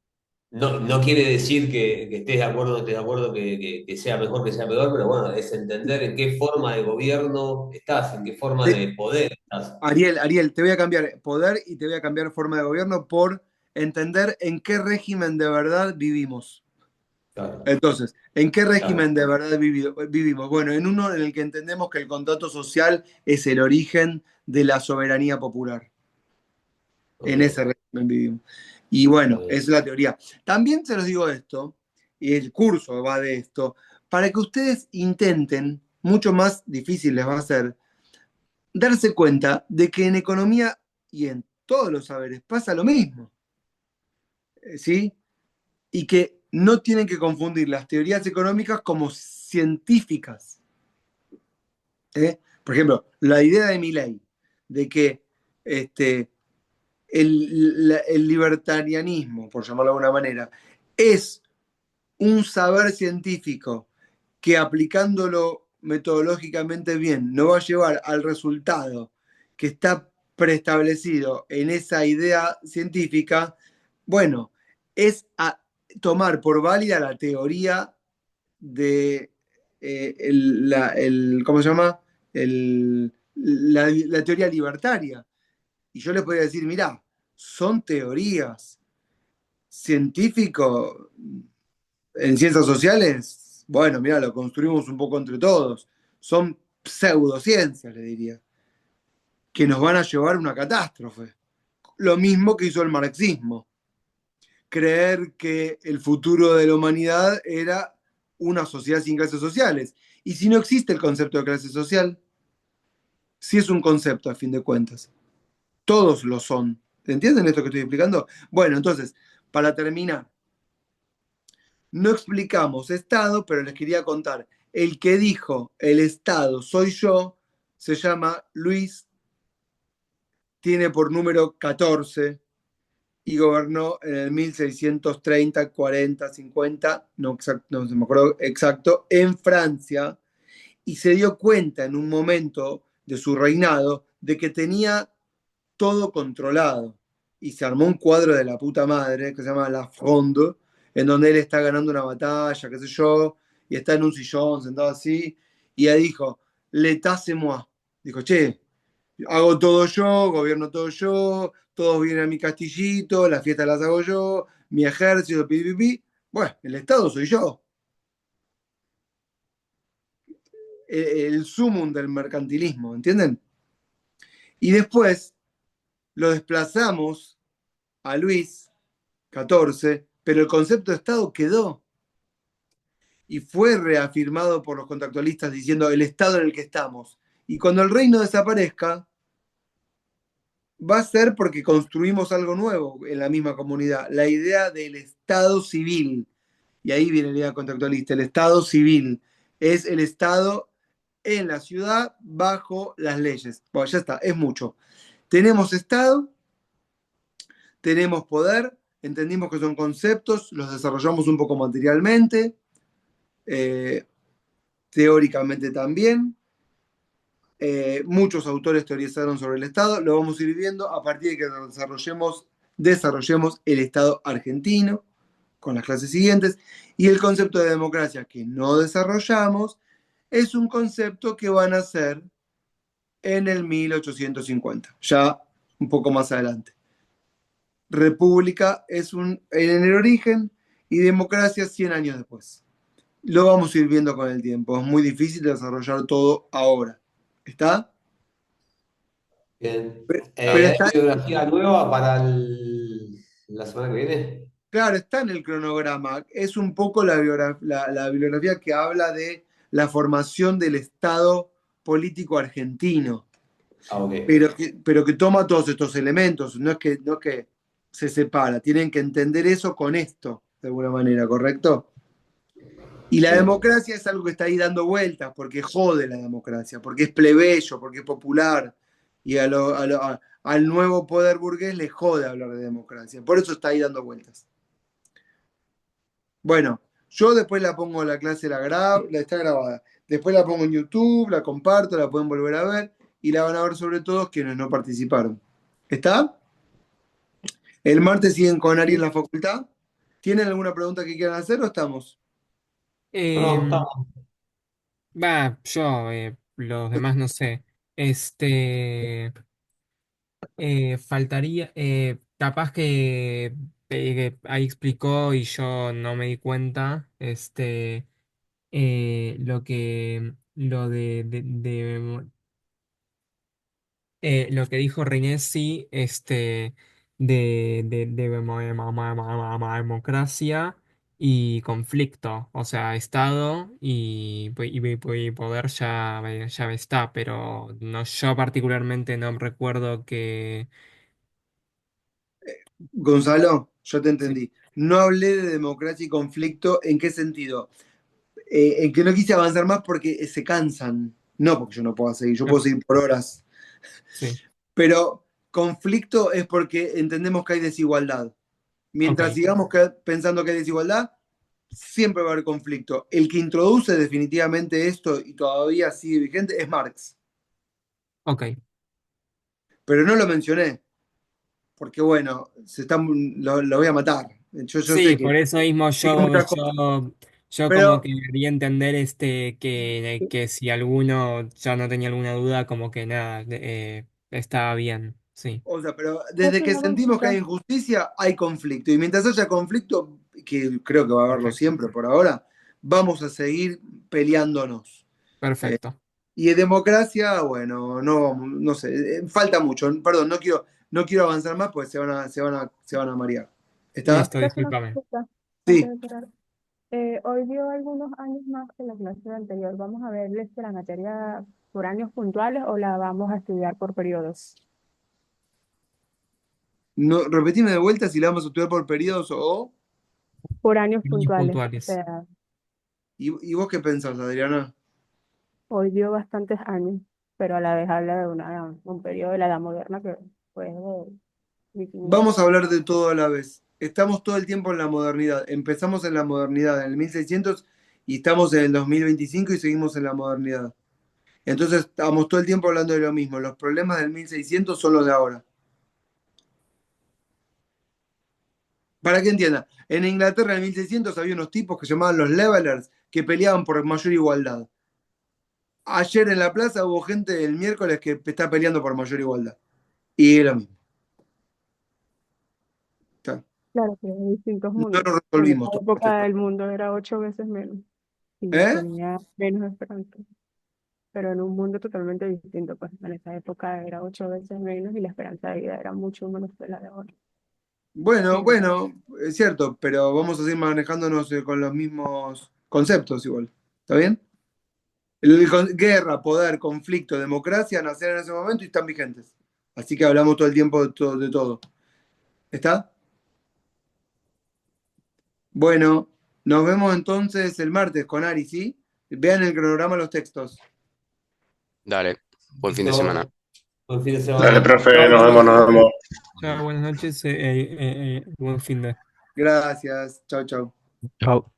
No, no quiere decir que estés de acuerdo o no estés de acuerdo que sea mejor, que sea peor, pero bueno, es entender en qué forma de gobierno estás, en qué forma de poder estás. Ariel, te voy a cambiar poder y te voy a cambiar forma de gobierno por entender en qué régimen de verdad vivimos. Claro, Entonces, ¿en qué claro. régimen de verdad vivimos? Bueno, en uno en el que entendemos que el contrato social es el origen de la soberanía popular. Ok, En ese régimen vivimos. Y bueno, ok. es la teoría. También se los digo esto, y el curso va de esto, para que ustedes intenten, mucho más difícil les va a ser, darse cuenta de que en economía y en todos los saberes pasa lo mismo. ¿Sí? Y que no tienen que confundir las teorías económicas como científicas. Por ejemplo, la idea de Milley de que el libertarianismo, por llamarlo de alguna manera, es un saber científico que aplicándolo metodológicamente bien no va a llevar al resultado que está preestablecido en esa idea científica, bueno, es tomar por válida la teoría de ¿cómo se llama? La teoría libertaria. Y yo les podría decir, mirá, son teorías científicos en ciencias sociales, bueno, mira, lo construimos un poco entre todos. Son pseudociencias, le diría, que nos van a llevar a una catástrofe. Lo mismo que hizo el marxismo. Creer que el futuro de la humanidad era una sociedad sin clases sociales. Y si no existe el concepto de clase social, sí es un concepto a fin de cuentas. Todos lo son. ¿Entienden esto que estoy explicando? Bueno, entonces, para terminar, no explicamos Estado, pero les quería contar. El que dijo el Estado soy yo se llama Luis, tiene por número 14 y gobernó en el 1630, 40, 50, no se me acuerdo exacto, en Francia, y se dio cuenta en un momento de su reinado de que tenía todo controlado. Y se armó un cuadro de la puta madre que se llama La Fronde, en donde él está ganando una batalla, qué sé yo, y está en un sillón sentado así, y ahí dijo, l'état c'est moi. Dijo, che, hago todo yo, gobierno todo yo, todos vienen a mi castillito, las fiestas las hago yo, mi ejército, pi. Bueno, el Estado soy yo. El sumum del mercantilismo, ¿entienden? Y después lo desplazamos a Luis XIV, pero el concepto de Estado quedó y fue reafirmado por los contractualistas diciendo el Estado en el que estamos. Y cuando el reino desaparezca, va a ser porque construimos algo nuevo en la misma comunidad, la idea del Estado civil. Y ahí viene la idea contractualista, el Estado civil es el Estado en la ciudad bajo las leyes. Bueno, ya está, es mucho. Tenemos Estado, tenemos poder, entendimos que son conceptos, los desarrollamos un poco materialmente, teóricamente también. Muchos autores teorizaron sobre el Estado, lo vamos a ir viendo a partir de que desarrollemos el Estado argentino con las clases siguientes y el concepto de democracia que no desarrollamos es un concepto que van a hacer en el 1850, ya un poco más adelante. República es en el origen y democracia 100 años después. Lo vamos a ir viendo con el tiempo. Es muy difícil desarrollar todo ahora. ¿Está? Bien. Pero ¿Hay está, biografía nueva para la semana que viene? claro, está en el cronograma. Es un poco la bibliografía que habla de la formación del Estado político argentino, Ah, ok. pero que toma todos estos elementos. No es que se separa. Tienen que entender eso con esto, de alguna manera, ¿correcto? Y la Bien. democracia es algo que está ahí dando vueltas, porque jode la democracia, porque es plebeyo, porque es popular. Y al nuevo poder burgués le jode hablar de democracia. Por eso está ahí dando vueltas. Bueno, yo después la pongo la clase, la está grabada. Después la pongo en YouTube, la comparto, la pueden volver a ver y la van a ver sobre todo quienes no participaron. ¿Está? El martes siguen con Ari en la facultad. ¿Tienen alguna pregunta que quieran hacer o estamos? No, Em, estamos. yo, los demás no sé. Este, faltaría, capaz que ahí explicó y yo no me di cuenta, lo que dijo Rinesi, democracia y conflicto, o sea, Estado y poder ya está, pero no, yo particularmente no recuerdo que... Gonzalo, yo te Sí, entendí. No hablé de democracia y conflicto. ¿En qué sentido? En que no quise avanzar más porque se cansan. No porque yo no pueda seguir, yo ah, puedo seguir por horas. sí, Pero conflicto es porque entendemos que hay desigualdad. Mientras ok, sigamos pensando que hay desigualdad, siempre va a haber conflicto. El que introduce definitivamente esto y todavía sigue vigente es Marx. ok. Pero no lo mencioné, porque bueno, lo voy a matar. Yo sé Sí, que por eso mismo hay muchas cosas. yo como Pero que quería entender que si alguno ya no tenía alguna duda, como que nada, estaba bien, sí. O sea, pero Pues desde que una sentimos que hay consulta. injusticia, hay conflicto. Y mientras haya conflicto, que creo que va a haberlo Perfecto, siempre por ahora, vamos a seguir peleándonos. Eh, perfecto. y en democracia, bueno, no sé, falta mucho. Perdón, no quiero avanzar más porque se van a marear. ¿Está? Listo, Pues una discúlpame. consulta. Antes Sí. de cerrar. Hoy dio algunos años más que la clase anterior. ¿Vamos a ver la materia por años puntuales o la vamos a estudiar por periodos? No, repetime de vuelta si la vamos a estudiar por periodos o. Por años Años puntuales. O puntuales. sea, ¿Y vos qué pensás, Adriana? hoy dio bastantes años, pero a la vez habla de un periodo de la Edad Moderna que fue de Vamos a 1500. hablar de todo a la vez. Estamos todo el tiempo en la modernidad. Empezamos en la modernidad en el 1600 y estamos en el 2025 y seguimos en la modernidad. Entonces estamos todo el tiempo hablando de lo mismo. Los problemas del 1600 son los de ahora. Para que entiendan, en Inglaterra en el 1600 había unos tipos que se llamaban los levelers que peleaban por mayor igualdad. Ayer en la plaza hubo gente el miércoles que está peleando por mayor igualdad. Y es lo mismo. Está. Claro, que hay distintos No mundos. lo En esa resolvimos todo este época problema. el mundo era 8 veces menos y ¿Eh? tenía menos esperanza, pero en un mundo totalmente distinto, pues en esa época era 8 veces menos y la esperanza de vida era mucho menos que la de ahora. Bueno, Bien. bueno, es cierto, pero vamos a seguir manejándonos con los mismos conceptos igual. ¿Está bien? Guerra, poder, conflicto, democracia nacieron en ese momento y están vigentes. Así que hablamos todo el tiempo de todo. ¿Está? Bueno, nos vemos entonces el martes con Ari, ¿sí? Vean el cronograma los textos. Dale, buen fin de semana. Listo. Buen fin de Dale, semana. profe, Chao, nos vemos, nos chao. vemos. Ya, buenas noches, buen fin de... Gracias. Chao, chao. Chau.